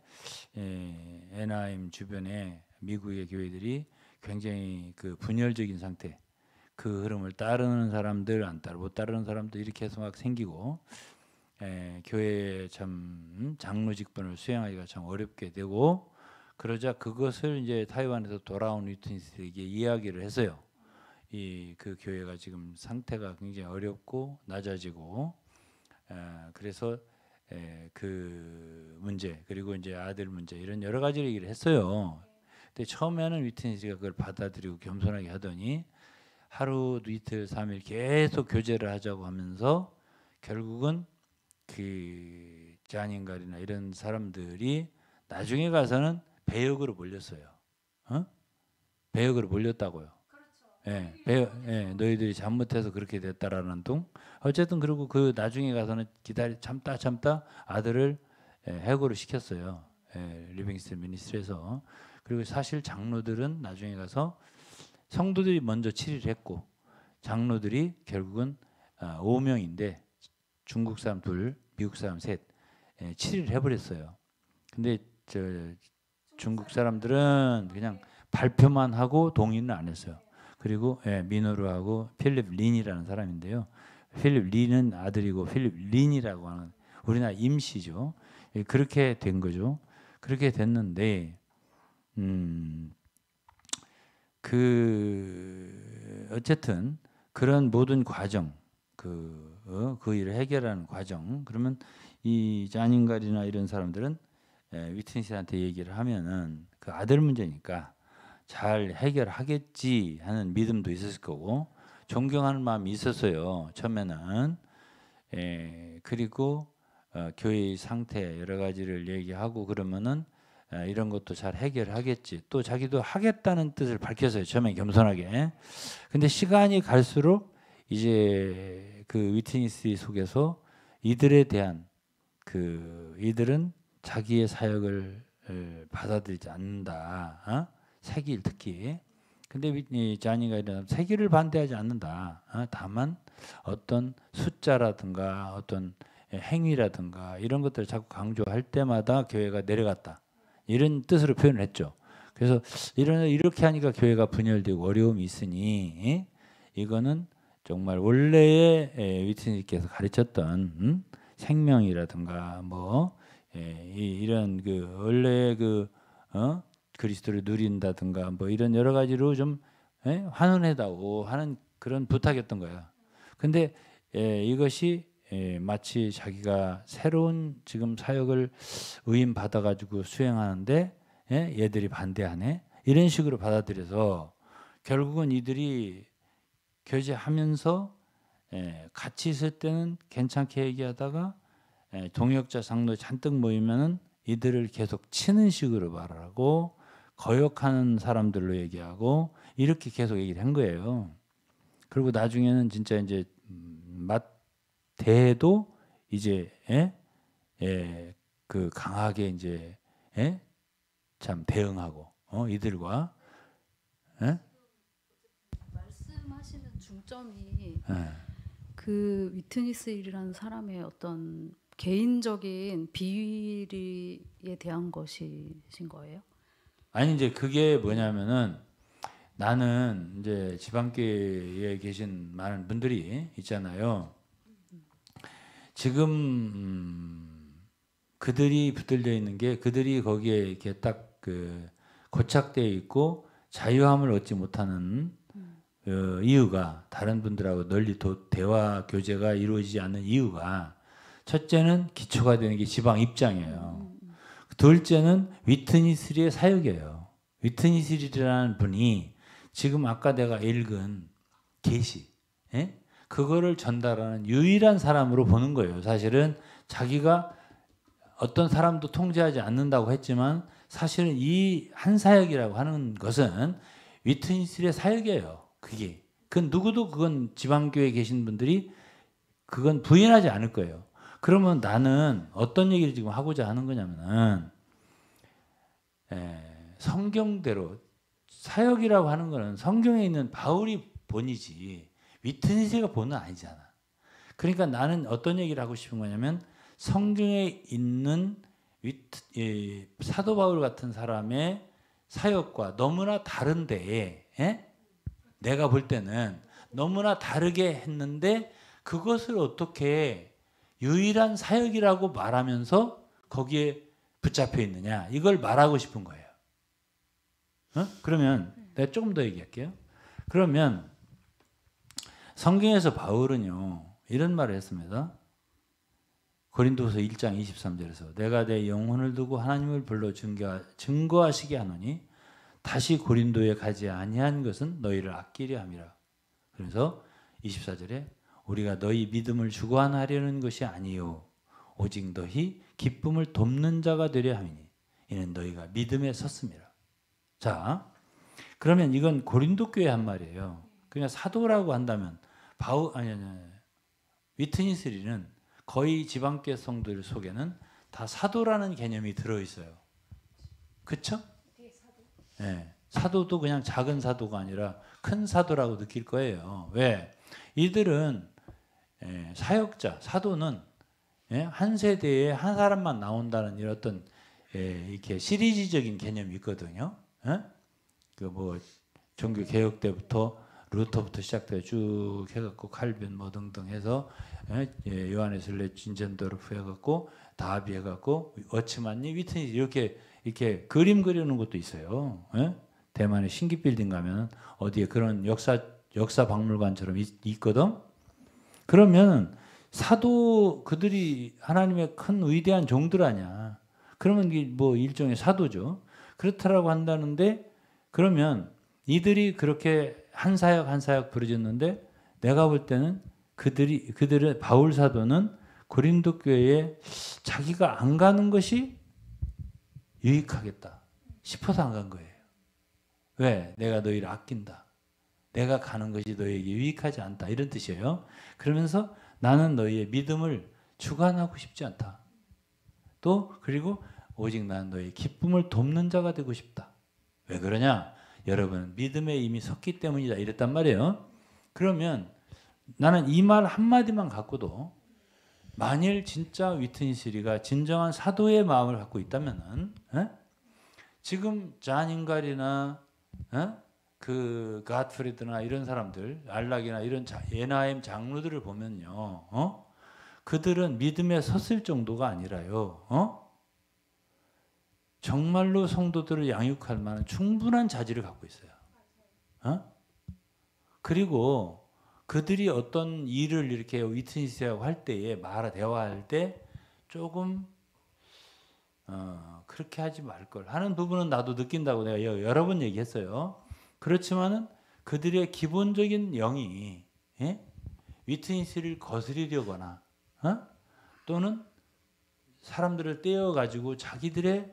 애나임 주변에 미국의 교회들이 굉장히 그 분열적인 상태 그 흐름을 따르는 사람들 못 따르는 사람들 이렇게 해서 막 생기고 교회의 참 장로 직분을 수행하기가 참 어렵게 되고 그러자 그것을 이제 타이완에서 돌아온 위트니스에게 이야기를 했어요. 그 교회가 지금 상태가 굉장히 어렵고 낮아지고 그래서 그 문제 그리고 이제 아들 문제 이런 여러 가지 얘기를 했어요. 근데 처음에는 위트니스가 그걸 받아들이고 겸손하게 하더니 하루 이틀 3일 계속 교제를 하자고 하면서 결국은 그 자닌갈이나 이런 사람들이 나중에 가서는 배역으로 몰렸어요. 배역으로 몰렸다고요. 너희들이 잘못해서 그렇게 됐다라는 둥. 어쨌든 그리고 그 나중에 가서는 참다 아들을 해고를 시켰어요. 리빙스턴 미니스트리에서. 그리고 사실 장로들은 나중에 가서 성도들이 먼저 치리를 했고 장로들이 결국은 5명인데 중국 사람 2, 미국 사람 3 치리를 해버렸어요. 근데 중국 사람들은 그냥 발표만 하고 동의는 안 했어요. 그리고 미노루하고 필립 린이라는 사람인데요. 필립 린은 아들이고 필립 린이라고 하는 우리나라 임시죠. 그렇게 된 거죠. 그렇게 됐는데 어쨌든 그런 모든 과정 그 일을 해결하는 과정 그러면 이 자닌갈이나 이런 사람들은 위트니스한테 얘기를 하면은 그 아들 문제니까 잘 해결하겠지 하는 믿음도 있었을 거고 존경하는 마음이 있었어요. 처음에는 그리고 교회의 상태 여러 가지를 얘기하고 그러면은 이런 것도 잘 해결하겠지. 또 자기도 하겠다는 뜻을 밝혔어요. 처음에 겸손하게. 근데 시간이 갈수록 이제 그 위트니스 속에서 이들에 대한 이들은 자기의 사역을 받아들이지 않는다. 세길 특히. 근데 자니가 이런 세기를 반대하지 않는다. 다만 어떤 숫자라든가 어떤 행위라든가 이런 것들을 자꾸 강조할 때마다 교회가 내려갔다. 이런 뜻으로 표현을 했죠. 그래서 이렇게 하니까 교회가 분열되고 어려움이 있으니 이거는 정말 원래의 위트니스께서 가르쳤던 생명이라든가 뭐 이런 그 원래의 그 그리스도를 누린다든가 뭐 이런 여러 가지로 좀 환원해다오 하는 그런 부탁이었던 거야. 근데 이것이 마치 자기가 새로운 지금 사역을 의임 받아가지고 수행하는데 얘들이 반대하네 이런 식으로 받아들여서 결국은 이들이 교제하면서 같이 있을 때는 괜찮게 얘기하다가 동역자 장로 잔뜩 모이면은 이들을 계속 치는 식으로 말하고 거역하는 사람들로 얘기하고 이렇게 계속 얘기를 한 거예요. 그리고 나중에는 진짜 이제 대도 이제 그 강하게 이제 참 대응하고 이들과 말씀하시는 중점이 그 위트니스라는 사람의 어떤 개인적인 비위에 대한 것이신 거예요? 아니 이제 그게 뭐냐면은 나는 이제 지방교회에 계신 많은 분들이 있잖아요. 지금 그들이 붙들려 있는 게 그들이 거기에 이렇게 딱 그 고착되어 있고 자유함을 얻지 못하는 이유가 다른 분들하고 널리 대화 교제가 이루어지지 않는 이유가 첫째는 기초가 되는 게 지방 입장이에요. 둘째는 위트니스리의 사역이에요. 위트니스리라는 분이 지금 아까 내가 읽은 계시 그거를 전달하는 유일한 사람으로 보는 거예요. 사실은 자기가 어떤 사람도 통제하지 않는다고 했지만 사실은 이 한 사역이라고 하는 것은 위트니스의 사역이에요. 그건 누구도 그건 지방교회에 계신 분들이 그건 부인하지 않을 거예요. 그러면 나는 어떤 얘기를 지금 하고자 하는 거냐면은 성경대로 사역이라고 하는 거는 성경에 있는 바울이 본이지 위트니스가 본은 아니잖아. 그러니까 나는 어떤 얘기를 하고 싶은 거냐면 성경에 있는 사도 바울 같은 사람의 사역과 너무나 다른데 내가 볼 때는 너무나 다르게 했는데 그것을 어떻게 유일한 사역이라고 말하면서 거기에 붙잡혀 있느냐 이걸 말하고 싶은 거예요. 그러면 내가 조금 더 얘기할게요. 그러면 성경에서 바울은요 이런 말을 했습니다. 고린도서 1장 23절에서 내가 내 영혼을 두고 하나님을 불러 증거하시게 하노니 다시 고린도에 가지 아니한 것은 너희를 아끼려 함이라. 그래서 24절에 우리가 너희 믿음을 주관하려는 것이 아니요 오직 너희 기쁨을 돕는 자가 되려 함이니 이는 너희가 믿음에 섰음이라. 자, 그러면 이건 고린도 교회 한 말이에요. 그냥 사도라고 한다면 위트니스리는 거의 지방교회 성도들 속에는 다 사도라는 개념이 들어있어요. 그렇죠? 네, 사도도 그냥 작은 사도가 아니라 큰 사도라고 느낄 거예요. 왜? 이들은 사역자, 사도는 한 세대에 한 사람만 나온다는 이런 어떤 이렇게 시리즈적인 개념이 있거든요. 그 뭐 종교 개혁 때부터 루터부터 시작돼 쭉 해갖고 칼빈 뭐 등등 해서 요하네슬레 진젠도르프 해갖고 다비 해갖고 워츠만니 위트니스 이렇게 그림 그리는 것도 있어요. 대만의 신기 빌딩 가면 어디에 그런 역사 박물관처럼 있거든. 그러면 사도 그들이 하나님의 큰 위대한 종들 아니야. 그러면 이게 뭐 일종의 사도죠. 그렇다라고 한다는데 그러면 이들이 그렇게 한 사역 부르짖는데 내가 볼 때는 그들의 바울 사도는 고린도 교회에 자기가 안 가는 것이 유익하겠다 싶어서 안 간 거예요. 왜? 내가 너희를 아낀다. 내가 가는 것이 너희에게 유익하지 않다. 이런 뜻이에요. 그러면서 나는 너희의 믿음을 주관하고 싶지 않다. 또 그리고 오직 나는 너희의 기쁨을 돕는 자가 되고 싶다. 왜 그러냐? 여러분은 믿음에 이미 섰기 때문이다. 이랬단 말이에요. 그러면 나는 이 말 한마디만 갖고도 만일 진짜 위트니스리가 진정한 사도의 마음을 갖고 있다면은 지금 잔 인갈이나 그 갓프리드나 이런 사람들, 알락이나 이런 예나임 장로들을 보면요, 그들은 믿음에 섰을 정도가 아니라요, 정말로 성도들을 양육할 만한 충분한 자질을 갖고 있어요. 그리고 그들이 어떤 일을 이렇게 위트니스하고 할 때에 대화할 때 조금 그렇게 하지 말 걸 하는 부분은 나도 느낀다고 내가 여러 번 얘기했어요. 그렇지만은 그들의 기본적인 영이 위트니스를 거스리려거나 또는 사람들을 떼어가지고 자기들의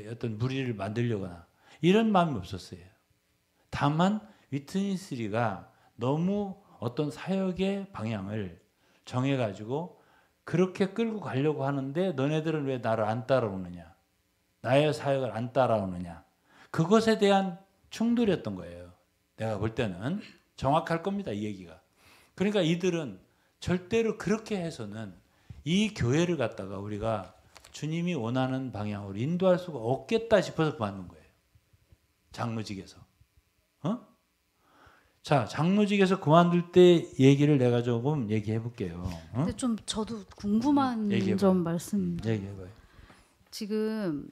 어떤 무리를 만들려거나 이런 마음이 없었어요. 다만 위트니스리가 너무 어떤 사역의 방향을 정해가지고 그렇게 끌고 가려고 하는데 너네들은 왜 나를 안 따라오느냐, 나의 사역을 안 따라오느냐, 그것에 대한 충돌이었던 거예요. 내가 볼 때는 정확할 겁니다, 이 얘기가. 그러니까 이들은 절대로 그렇게 해서는 이 교회를 갖다가 우리가 주님이 원하는 방향으로 인도할 수가 없겠다 싶어서 그만둔 거예요. 장로직에서. 자, 장로직에서 그만둘 때 얘기를 내가 조금 얘기해 볼게요. 근데 좀 저도 궁금한 점 말씀. 얘기해봐요. 지금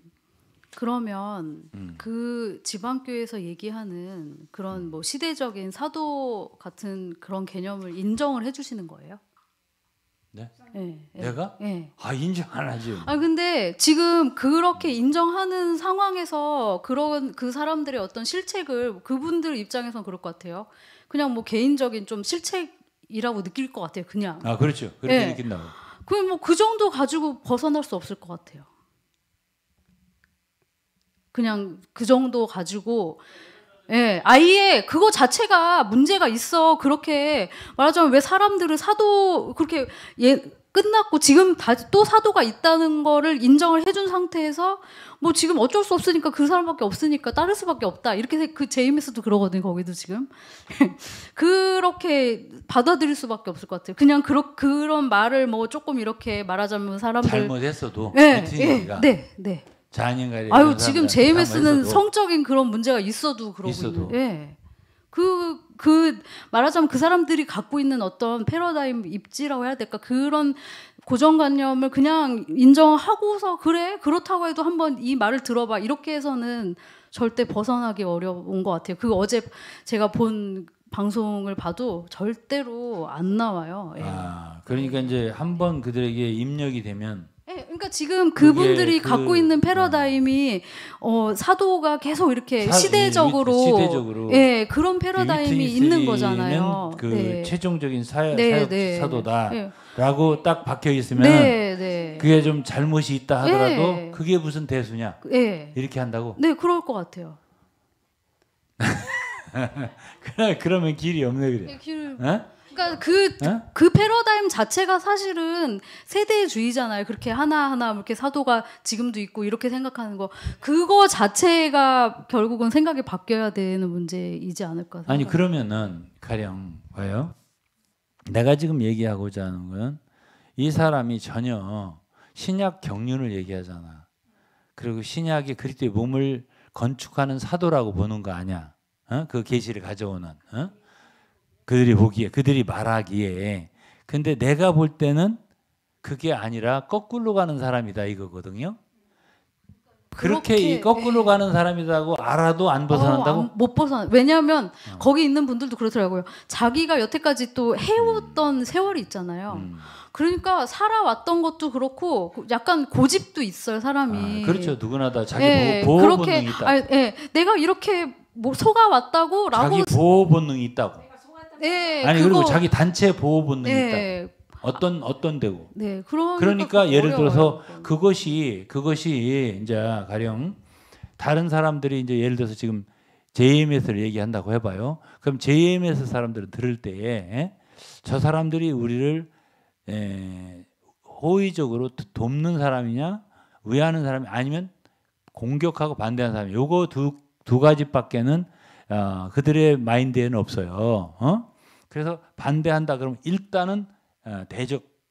그러면 그 지방교회에서 얘기하는 그런 뭐 시대적인 사도 같은 그런 개념을 인정을 해주시는 거예요? 네? 네. 내가? 네. 인정 안 하지. 근데 지금 그렇게 인정하는 상황에서 그런 그 사람들의 어떤 실책을 그분들 입장에서는 그럴 것 같아요. 그냥 뭐 개인적인 좀 실책이라고 느낄 것 같아요. 그냥. 그렇죠. 그렇게 네. 느낀다고. 그럼 뭐 그 정도 가지고 벗어날 수 없을 것 같아요. 그냥 그 정도 가지고 아예 그거 자체가 문제가 있어. 그렇게 말하자면 왜 사람들을 사도 그렇게 끝났고 지금 또 사도가 있다는 거를 인정을 해준 상태에서 뭐 지금 어쩔 수 없으니까 그 사람밖에 없으니까 따를 수밖에 없다. 이렇게 그 제이메스도 그러거든요. 거기도 지금 그렇게 받아들일 수밖에 없을 것 같아요. 그냥 그런 말을 뭐 조금 이렇게 말하자면 사람들 잘못했어도 네. 자녀가 지금 제이메스는 성적인 그런 문제가 있어도 그러고 있는데 그 말하자면 그 사람들이 갖고 있는 어떤 패러다임 입지라고 해야 될까, 그런 고정관념을 그냥 인정하고서 그렇다고 해도 한번 이 말을 들어봐 이렇게 해서는 절대 벗어나기 어려운 것 같아요. 그 어제 제가 본 방송을 봐도 절대로 안 나와요. 그러니까 이제 한번 그들에게 입력이 되면 그러니까 지금 그분들이 갖고 있는 패러다임이 사도가 계속 이렇게 시대적으로 그런 패러다임이 있는 거잖아요. 최종적인 사도다라고 딱 박혀 있으면 그게 좀 잘못이 있다 하더라도 그게 무슨 대수냐 이렇게 한다고? 네, 그럴 것 같아요. 그러면 길이 없네 그래. 그러니까 그 패러다임 자체가 사실은 세대주의잖아요. 그렇게 하나하나 이렇게 사도가 지금도 있고 이렇게 생각하는 거, 그거 자체가 결국은 생각이 바뀌어야 되는 문제이지 않을까 생각합니다. 아니 그러면은 가령 봐요. 내가 지금 얘기하고자 하는 건 이 사람이 전혀 신약 경륜을 얘기하잖아. 그리고 신약이 그리스도의 몸을 건축하는 사도라고 보는 거 아니야. 그 계시를 가져오는. 그들이 보기에, 그들이 말하기에. 근데 내가 볼 때는 그게 아니라 거꾸로 가는 사람이다 이거거든요. 그렇게 거꾸로 가는 사람이라고 알아도 안 벗어난다고? 못 벗어나. 왜냐하면 거기 있는 분들도 그렇더라고요. 자기가 여태까지 또 해왔던 세월이 있잖아요. 그러니까 살아왔던 것도 그렇고 약간 고집도 있어요, 사람이. 그렇죠. 누구나 다 자기 보호 본능이 있다. 내가 이렇게 뭐 속아왔다고 라고. 자기 보호 본능이 있다고. 그리고 자기 단체 보호 본능이 있다. 어떤 데고. 그러니까 예를 들어서 그것이 이제 가령 다른 사람들이 이제 예를 들어서 지금 JMS를 얘기한다고 해봐요. 그럼 JMS 사람들을 들을 때에 저 사람들이 우리를 호의적으로 돕는 사람이냐, 위하는 사람이 아니면 공격하고 반대하는 사람이, 요거 두 가지밖에는 그들의 마인드에는 없어요. 그래서 반대한다 그러면 일단은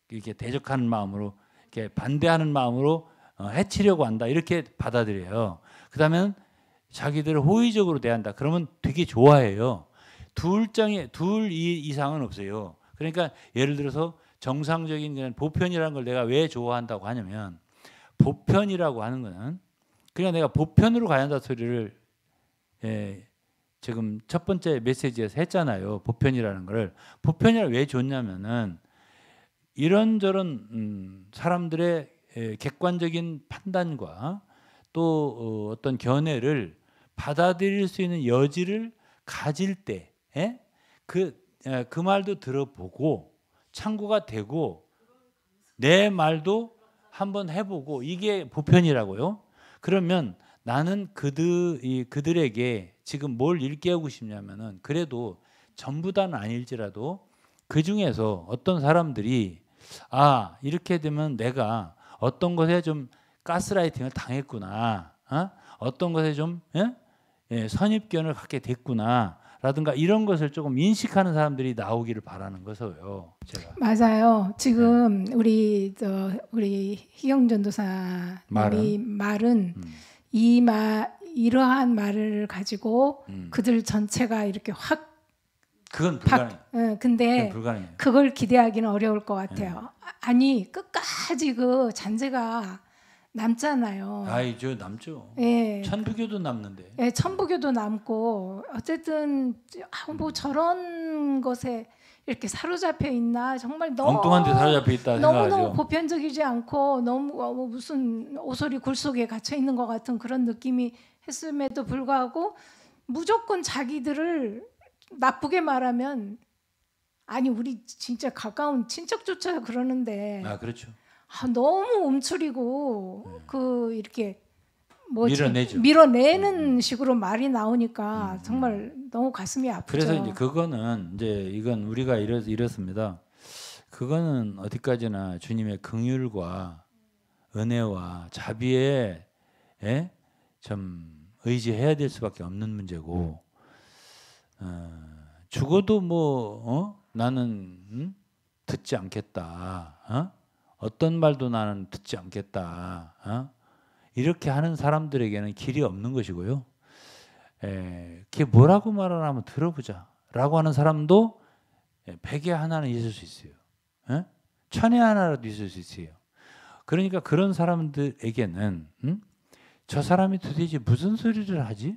이렇게 대적하는 마음으로, 이렇게 반대하는 마음으로 해치려고 한다 이렇게 받아들여요. 그다음엔 자기들을 호의적으로 대한다. 그러면 되게 좋아해요. 둘 이상은 없어요. 그러니까 예를 들어서 정상적인 그냥 보편이라는 걸 내가 왜 좋아한다고 하냐면 보편이라고 하는 거는 그냥 내가 보편으로 가야 한다 소리를 지금 첫 번째 메시지에서 했잖아요. 보편이라는 걸. 보편이라 왜 좋냐면은 이런저런 사람들의 객관적인 판단과 또 어떤 견해를 받아들일 수 있는 여지를 가질 때 그 말도 들어보고 참고가 되고 내 말도 한번 해보고 이게 보편이라고요. 그러면 나는 그들에게 지금 뭘 일깨우고 싶냐면은 그래도 전부 다는 아닐지라도 그 중에서 어떤 사람들이 이렇게 되면 내가 어떤 것에 좀 가스라이팅을 당했구나, 어떤 것에 좀 선입견을 갖게 됐구나. 라든가 이런 것을 조금 인식하는 사람들이 나오기를 바라는 것이에요. 제가. 맞아요. 지금 우리 희경 전도사님이 말은 이러한 말을 가지고 그들 전체가 이렇게 확 그건 불가능. 근데 불가능해요. 그걸 기대하기는 어려울 것 같아요. 아니 끝까지 그 잔재가 남잖아요. 저 남죠. 예. 천부교도 남는데. 예, 천부교도 남고 어쨌든 뭐 저런 것에 이렇게 사로잡혀 있나 정말 너무 엉뚱한 데 사로잡혀 있다 생각하죠. 너무 보편적이지 않고 너무 무슨 오소리 굴 속에 갇혀 있는 것 같은 그런 느낌이 했음에도 불구하고 무조건 자기들을 나쁘게 말하면 아니 우리 진짜 가까운 친척조차 그러는데 그렇죠. 너무 움츠리고 그 이렇게 밀어내는 식으로 말이 나오니까 정말 너무 가슴이 아프죠. 그래서 이제 그거는 이건 우리가 이렇습니다. 그거는 어디까지나 주님의 긍휼과 은혜와 자비에 좀 의지해야 될 수밖에 없는 문제고 죽어도 나는 듣지 않겠다. 어떤 말도 나는 듣지 않겠다. 이렇게 하는 사람들에게는 길이 없는 것이고요. 그게 뭐라고 말하나 한번 들어보자라고 하는 사람도 100에 하나는 있을 수 있어요. 1000에 하나라도 있을 수 있어요. 그러니까 그런 사람들에게는 저 사람이 도대체 무슨 소리를 하지?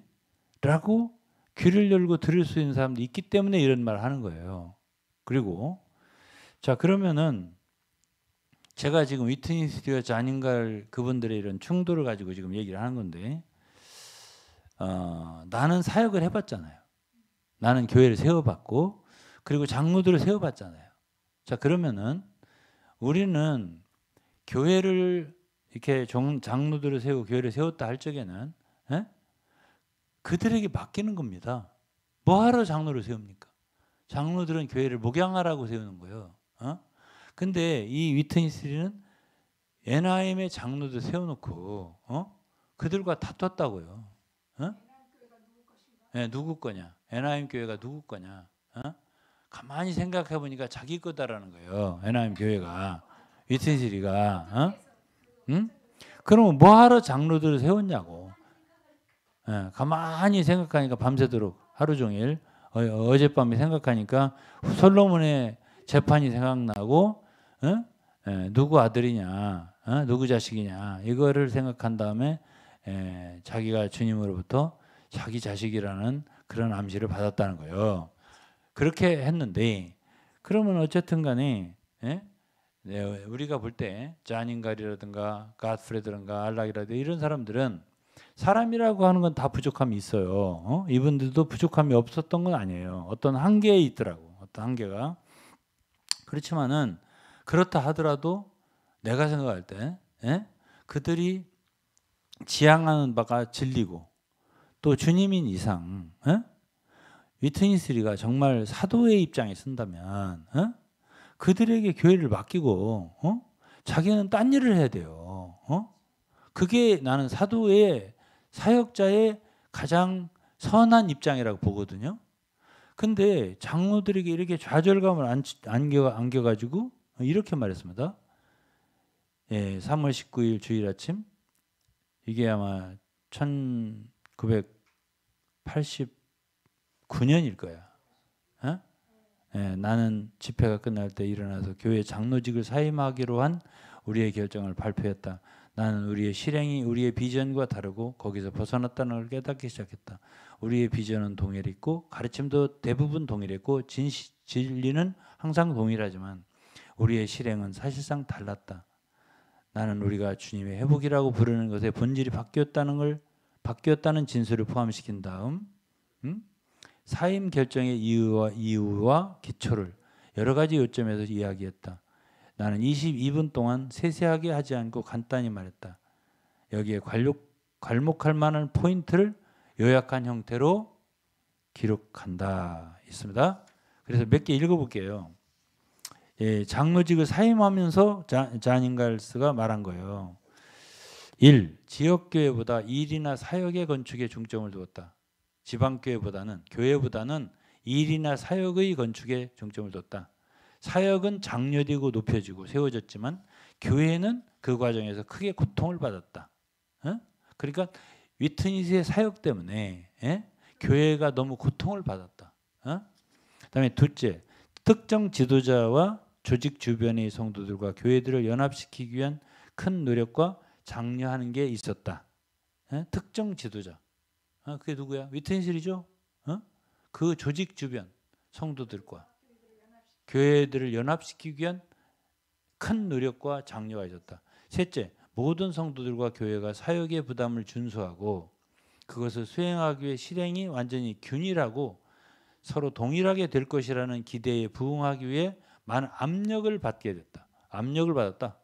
라고 귀를 열고 들을 수 있는 사람도 있기 때문에 이런 말을 하는 거예요. 그리고 자 그러면은 제가 지금 위트니스와 자닌갈 그분들의 이런 충돌을 가지고 지금 얘기를 하는 건데 나는 사역을 해봤잖아요. 나는 교회를 세워봤고 그리고 장로들을 세워봤잖아요. 자 그러면은 우리는 교회를 이렇게 장로들을 세우고 교회를 세웠다 할 적에는 그들에게 맡기는 겁니다. 뭐하러 장로를 세웁니까? 장로들은 교회를 목양하라고 세우는 거예요. 근데 이 위트니스리는 NIM의 장로들 세워놓고 그들과 다퉜다고요. 누구 거냐? NIM 교회가 누구 거냐? 가만히 생각해 보니까 자기 거다라는 거예요. NIM 교회가 위트니스리가 그러면 뭐하러 장로들을 세웠냐고. 가만히 생각하니까 밤새도록 하루 종일 어젯밤에 생각하니까 솔로몬의 재판이 생각나고 누구 아들이냐 누구 자식이냐 이거를 생각한 다음에 자기가 주님으로부터 자기 자식이라는 그런 암시를 받았다는 거예요. 그렇게 했는데 그러면 어쨌든 간에 우리가 볼 때 자닌갈이라든가 갓프레드라든가 알락이라든가 이런 사람들은 사람이라고 하는 건 다 부족함이 있어요. 이분들도 부족함이 없었던 건 아니에요. 어떤 한계에 있더라고. 어떤 한계가. 그렇지만은 그렇다 하더라도 내가 생각할 때 그들이 지향하는 바가 진리고 또 주님인 이상 위트니스리가 정말 사도의 입장에 쓴다면 그들에게 교회를 맡기고 자기는 딴 일을 해야 돼요. 그게 나는 사도의 사역자의 가장 선한 입장이라고 보거든요. 근데 장로들에게 이렇게 좌절감을 안겨가지고 이렇게 말했습니다. 3월 19일 주일 아침 이게 아마 1900 89년일 거야. 어? 예, 나는 집회가 끝날 때 일어나서 교회 장로직을 사임하기로 한 우리의 결정을 발표했다. 나는 우리의 실행이 우리의 비전과 다르고 거기서 벗어났다는 걸 깨닫기 시작했다. 우리의 비전은 동일했고 가르침도 대부분 동일했고 진리는 항상 동일하지만 우리의 실행은 사실상 달랐다. 나는 우리가 주님의 회복이라고 부르는 것의 본질이 바뀌었다는 진술을 포함시킨 다음 사임 결정의 이유와 기초를 여러 가지 요점에서 이야기했다. 나는 22분 동안 세세하게 하지 않고 간단히 말했다. 여기에 괄목할 만한 포인트를 요약한 형태로 기록한다. 있습니다. 그래서 몇 개 읽어볼게요. 예, 장로직을 사임하면서 자닌갈스가 말한 거예요. 1. 지역교회보다 일이나 사역의 건축에 중점을 두었다. 교회보다는 일이나 사역의 건축에 중점을 뒀다. 사역은 장려되고 높여지고 세워졌지만 교회는 그 과정에서 크게 고통을 받았다. 그러니까 위트니스의 사역 때문에 교회가 너무 고통을 받았다. 그다음에 둘째, 특정 지도자와 조직 주변의 성도들과 교회들을 연합시키기 위한 큰 노력과 장려하는 게 있었다. 특정 지도자. 그게 누구야? 위트니스이죠. 그 조직 주변 성도들과 교회들을 연합시키기 위한 큰 노력과 장려가 있었다. 셋째, 모든 성도들과 교회가 사역의 부담을 준수하고 그것을 수행하기 위해 실행이 완전히 균일하고 서로 동일하게 될 것이라는 기대에 부응하기 위해 많은 압력을 받게 됐다. 압력을 받았다.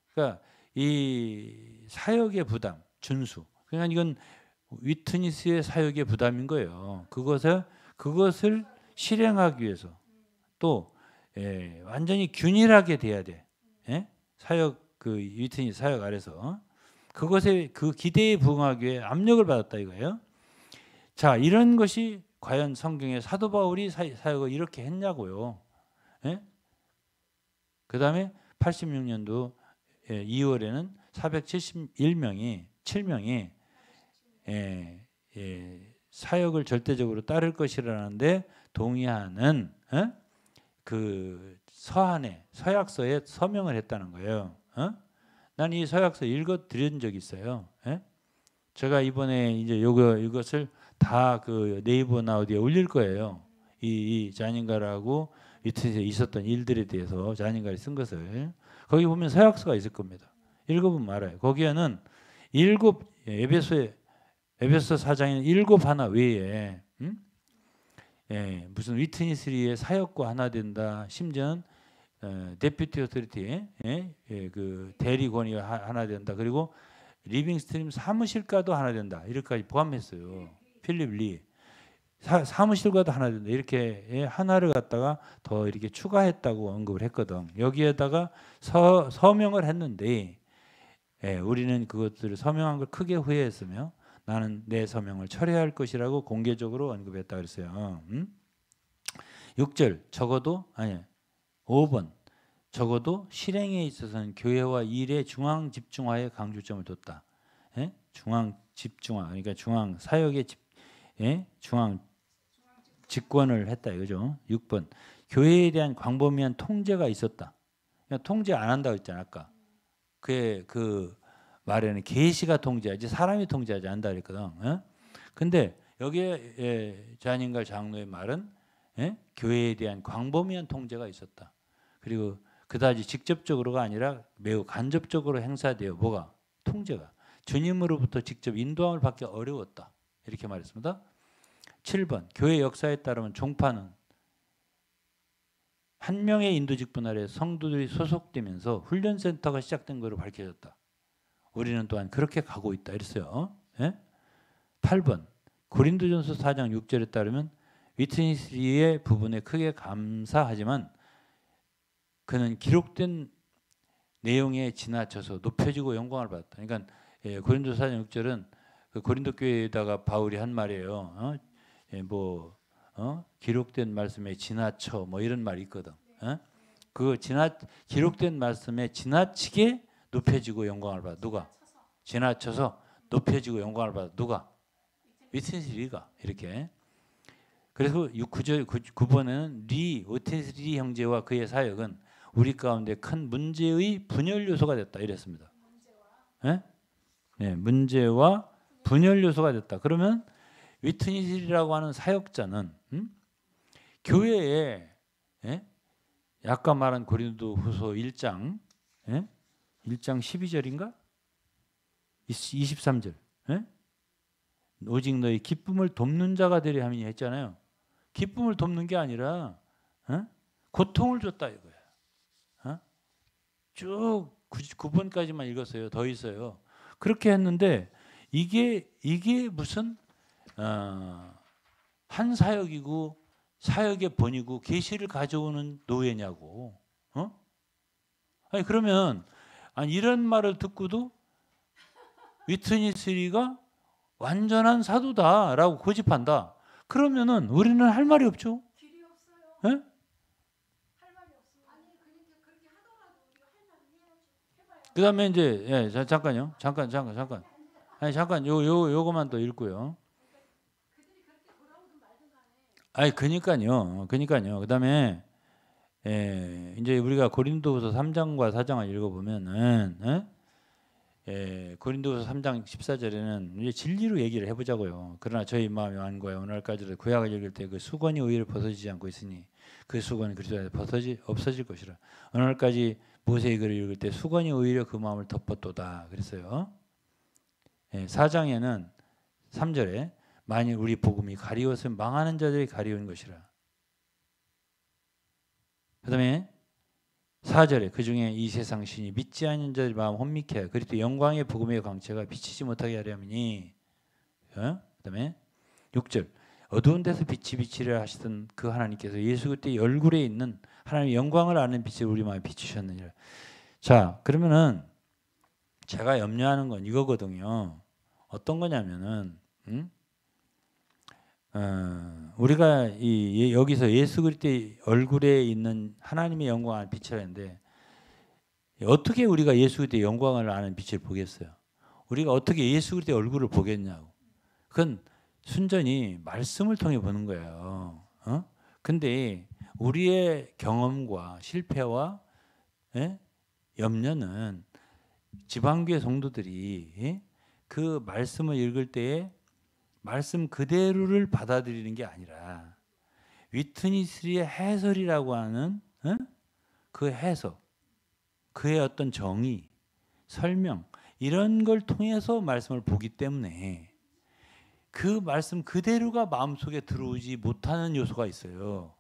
그러니까 이 사역의 부담, 준수. 그러니까 이건 위트니스의 사역의 부담인 거예요. 그것을 실행하기 위해서 또 완전히 균일하게 돼야 돼. 사역 그 위트니스 사역 아래서 그것에 그 기대에 부응하기 위해 압력을 받았다 이거예요. 자, 이런 것이 과연 성경에 사도 바울이 사역을 이렇게 했냐고요. 그 다음에 86년도 2월에는 471명이 7명이 사역을 절대적으로 따를 것이라는데 동의하는 그 서약서에 서명을 했다는 거예요. 난 이 서약서 읽어 드린 적이 있어요. 제가 이번에 이제 이것을 다 그 네이버나 어디에 올릴 거예요. 이 자닌갈하고 위트니스에 있었던 일들에 대해서 자닌갈이 쓴 것을 거기 보면 서약서가 있을 겁니다. 읽어보면 알아요. 거기에는 에베소 4장에는 7 하나 외에 무슨 위트니스리의 사역과 하나 된다. 심지어는 데피티 오토리티 그 대리 권위가 하나 된다. 그리고 리빙스트림 사무실과도 하나 된다. 이렇게까지 포함했어요. 필립 리 사무실과도 하나 된다. 이렇게 하나를 갖다가 더 이렇게 추가했다고 언급을 했거든. 여기에다가 서명을 했는데 우리는 그것들을 서명한 걸 크게 후회했으며 나는 내 서명을 철회할 것이라고 공개적으로 언급했다 그랬어요. 6절 5번 적어도 실행에 있어서는 교회와 일의 중앙 집중화에 강조점을 뒀다. 중앙 집중화 그러니까 중앙 사역의 중앙 집권을 했다 이거죠. 6번 교회에 대한 광범위한 통제가 있었다. 그러니까 통제 안 한다고 했잖아 아까. 그 말에는 계시가 통제하지 사람이 통제하지 않는다 그랬거든. 근데 여기에 자닌갈 장로의 말은 교회에 대한 광범위한 통제가 있었다. 그리고 그다지 직접적으로가 아니라 매우 간접적으로 행사되어 뭐가 통제가 주님으로부터 직접 인도함을 받기 어려웠다. 이렇게 말했습니다. 7번 교회 역사에 따르면 종파는 한 명의 인도직분 아래 성도들이 소속되면서 훈련센터가 시작된 것으로 밝혀졌다. 우리는 또한 그렇게 가고 있다. 이랬어요. 8번 고린도전서 4장 6절에 따르면 위트니스의 부분에 크게 감사하지만 그는 기록된 내용에 지나쳐서 높여지고 영광을 받았다. 그러니까 고린도서 4장 6절은 그 고린도 교회에다가 바울이 한 말이에요. 기록된 말씀에 지나쳐 뭐 이런 말이 있거든. 기록된 말씀에 지나치게 높여지고 영광을 받아. 누가? 지나쳐서 높여지고 영광을 받아. 누가? 위트니스 리가 이렇게. 그래서 9번에는 위트니스 리 형제와 그의 사역은 우리 가운데 큰 문제의 분열 요소가 됐다 이랬습니다. 네? 네, 문제와 분열 요소가 됐다. 그러면 위트니스라고 하는 사역자는 교회에 아까 말한 고린도후서 1장 1장 12절인가 23절 오직 너희 기쁨을 돕는 자가 되려 함이니 했잖아요. 기쁨을 돕는 게 아니라 고통을 줬다 이거야. 쭉 9번까지만 읽었어요. 더 있어요. 그렇게 했는데 이게 무슨 한 사역이고 사역의 본이고 계시를 가져오는 노예냐고. 아니 그러면 이런 말을 듣고도 위트니스 리가 완전한 사도다라고 고집한다. 그러면은 우리는 할 말이 없죠. 길이 없어요. 예? 할 말이 없어요. 아니 그러니까 그렇게 하더라도 우리가 할 말은 해야죠. 해봐요. 그다음에 이제 잠깐요. 잠깐. 아니 잠깐 요거만 더 읽고요. 그들이 그렇게 돌아오든 말든 간에. 아니 그러니까요. 그다음에 이제 우리가 고린도후서 3장과 4장을 읽어보면은 고린도후서 3장 14절에는 이제 진리로 얘기를 해보자고요. 그러나 저희 마음이 완고하여 오늘까지도 구약을 읽을 때 그 수건이 오히려 벗어지지 않고 있으니 그 수건은 그리스도 안에 없어질 것이라. 오늘까지 모세의 글을 읽을 때 수건이 오히려 그 마음을 덮었도다 그랬어요. 4장에는 3절에 만일 우리 복음이 가리웠으면 망하는 자들이 가리운 것이라. 그 다음에 4절에 그중에 이 세상 신이 믿지 않는 자들의 마음 혼미케 하여 그리스도 영광의 복음의 광채가 비치지 못하게 하려 함이니. 그 다음에 6절 어두운 데서 빛이 비치려 하시던 그 하나님께서 예수 그리스도의 얼굴에 있는 하나님의 영광을 아는 빛을 우리 마음에 비추셨느니라. 자 그러면은 제가 염려하는 건 이거거든요. 어떤 거냐면은 우리가 여기서 예수 그리스도의 얼굴에 있는 하나님의 영광을 빛이라는데 어떻게 우리가 예수 그리스도의 영광을 아는 빛을 보겠어요? 우리가 어떻게 예수 그리스도의 얼굴을 보겠냐고. 그건 순전히 말씀을 통해 보는 거예요. 근데 우리의 경험과 실패와 염려는 지방교회 성도들이 그 말씀을 읽을 때에 말씀 그대로를 받아들이는 게 아니라 위트니스의 해설이라고 하는 그 해석, 그의 어떤 정의, 설명 이런 걸 통해서 말씀을 보기 때문에 그 말씀 그대로가 마음속에 들어오지 못하는 요소가 있어요.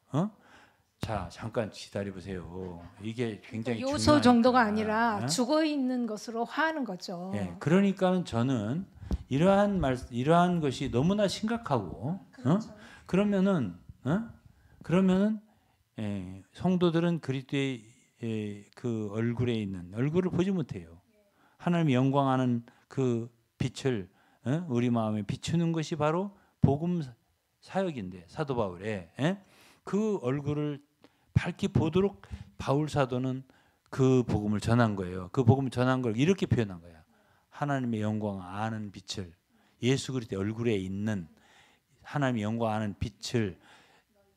자 잠깐 기다려 보세요. 이게 굉장히 요소 중요하니까. 정도가 아니라 죽어 있는 것으로 화하는 거죠. 그러니까는 저는 이러한 것이 너무나 심각하고, 그렇죠. 그러면은 성도들은 그리스도의 그 얼굴에 있는 얼굴을 보지 못해요. 하나님의 영광하는 그 빛을 우리 마음에 비추는 것이 바로 복음 사역인데 사도 바울의 그 얼굴을 밝히 보도록 바울 사도는 그 복음을 전한 거예요. 그 복음을 전한 걸 이렇게 표현한 거야. 하나님의 영광 아는 빛을 예수 그리스도의 얼굴에 있는 하나님의 영광 아는 빛을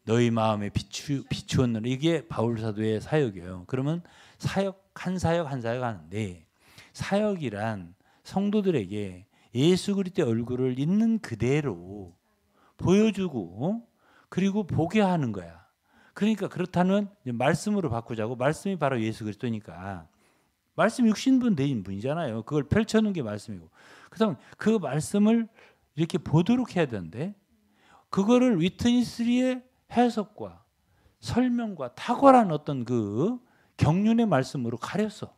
너희 마음에 비추었느라 이게 바울 사도의 사역이에요. 그러면 한 사역 하는데 사역이란 성도들에게 예수 그리스도의 얼굴을 있는 그대로 보여주고 그리고 보게 하는 거야. 그러니까 그렇다면 말씀으로 바꾸자고. 말씀이 바로 예수 그리스도니까 말씀 육신분 되신 분이잖아요. 그걸 펼쳐놓은 게 말씀이고 그다음 그 말씀을 이렇게 보도록 해야 되는데 그거를 위트니스의 해석과 설명과 탁월한 어떤 그 경륜의 말씀으로 가렸어.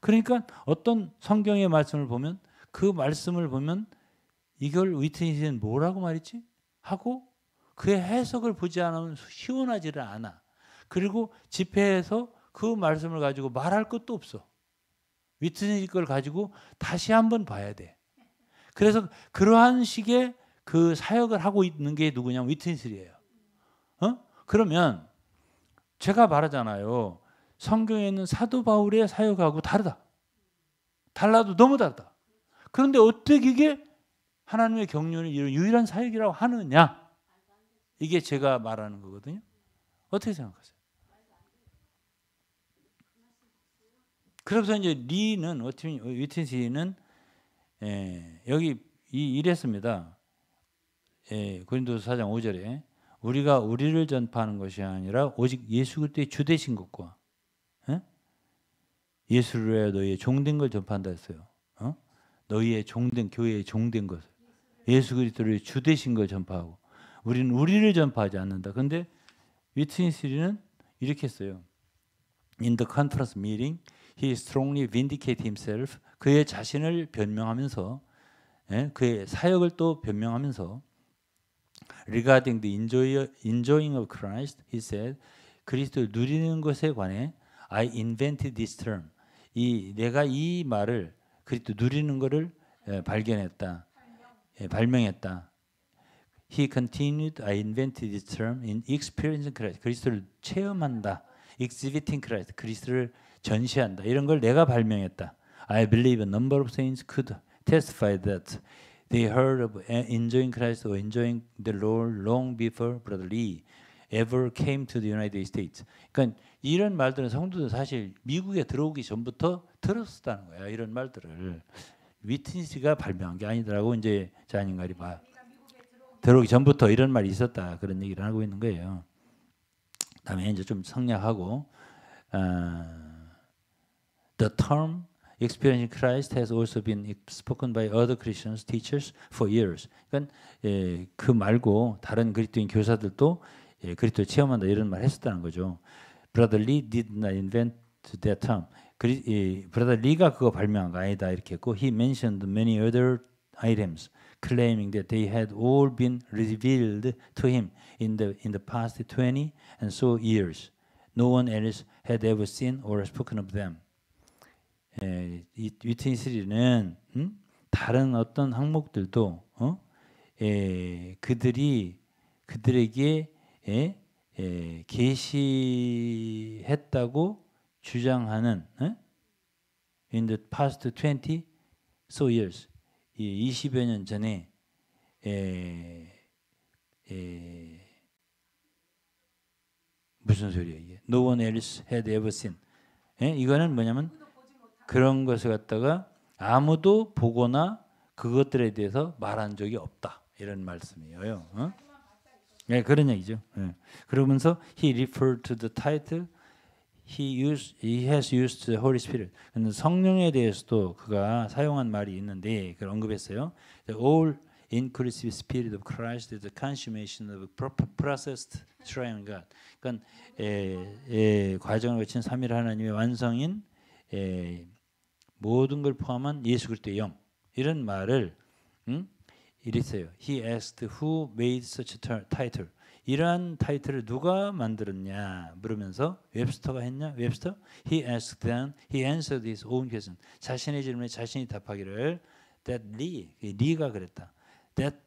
그러니까 어떤 성경의 말씀을 보면 그 말씀을 보면 이걸 위트니스는 뭐라고 말했지? 하고 그의 해석을 보지 않으면 시원하지를 않아. 그리고 집회에서 그 말씀을 가지고 말할 것도 없어. 위트니스 걸 가지고 다시 한번 봐야 돼. 그래서 그러한 식의 그 사역을 하고 있는 게 누구냐면 위트니스예요. 그러면 제가 말하잖아요. 성경에 있는 사도 바울의 사역하고 다르다. 달라도 너무 다르다. 그런데 어떻게 이게 하나님의 경륜을 이룬 유일한 사역이라고 하느냐? 이게 제가 말하는 거거든요. 어떻게 생각하세요? 그래서 이제 리는 위트니스는 여기 이랬습니다. 고린도서 4장 5절에 우리가 우리를 전파하는 것이 아니라 오직 예수 그리스도의 주되신 것과 예수를 위하여 너희의 종된 걸 전파한다 했어요. 너희의 종된 교회의 종된 것을 예수 그리스도의 주되신 걸 전파하고 우리는 우리를 전파하지 않는다. 그런데 위트니스는 이렇게 했어요. In the conference meeting, he strongly vindicated himself. 그의 자신을 변명하면서 그의 사역을 또 변명하면서 regarding the enjoying of Christ, he said, 그리스도를 누리는 것에 관해 I invented this term. 내가 이 말을 그리스도 누리는 것을 발견했다. 발명했다. He continued, I invented this term in experiencing Christ. 그리스도를 체험한다. exhibiting Christ. 그리스도를 전시한다. 이런 걸 내가 발명했다. I believe a number of saints could testify that they heard of enjoying Christ or enjoying the Lord long before Brother Lee ever came to the United States. 그러니까 이런 말들은 성도들 사실 미국에 들어오기 전부터 들었었다는 거야. 이런 말들을 위트니스가 발명한 게 아니더라고. 이제 자님가리 봐. 들어오기 전부터 이런 말이 있었다. 그런 얘기를 하고 있는 거예요. 다음에 이제 좀 성략하고 the term experiencing Christ has also been spoken by other Christians teachers for years. 그러니까 그 말고 다른 그리스도인 교사들도 그리스도 체험한다 이런 말 했었다는 거죠. Brother Lee did not invent that term. Brother Lee가 그거 발명한 거 아니다 이렇게 했고, he mentioned many other items, claiming that they had all been revealed to him in the past 20 and so years. No one else had ever seen or spoken of them. 이 위트니스리는 다른 어떤 항목들도 그들에게 계시했다고 주장하는 in the past 20 so years 20여 년 전에 무슨 소리야 이게? No one else had ever seen. 이거는 뭐냐면 그런 것을 갖다가 아무도 보거나 그것들에 대해서 말한 적이 없다 이런 말씀이에요. 네, 그런 얘기죠. 그러면서 he referred to the title he has used the Holy Spirit. 근데 성령에 대해서도 그가 사용한 말이 있는데 그걸 언급했어요. The all inclusive spirit of Christ is the consummation of processed triune God. 그러니까 과정을 거친 삼위일 하나님의 완성인 모든 걸 포함한 예수 그리스도의 영 이런 말을 이랬어요. He asked who made such a title. 이러한 타이틀을 누가 만들었냐 물으면서 웹스터가 했냐? 웹스터? He asked them. He answered his own question. 자신의 질문에 자신이 답하기를 that Lee가 그랬다. That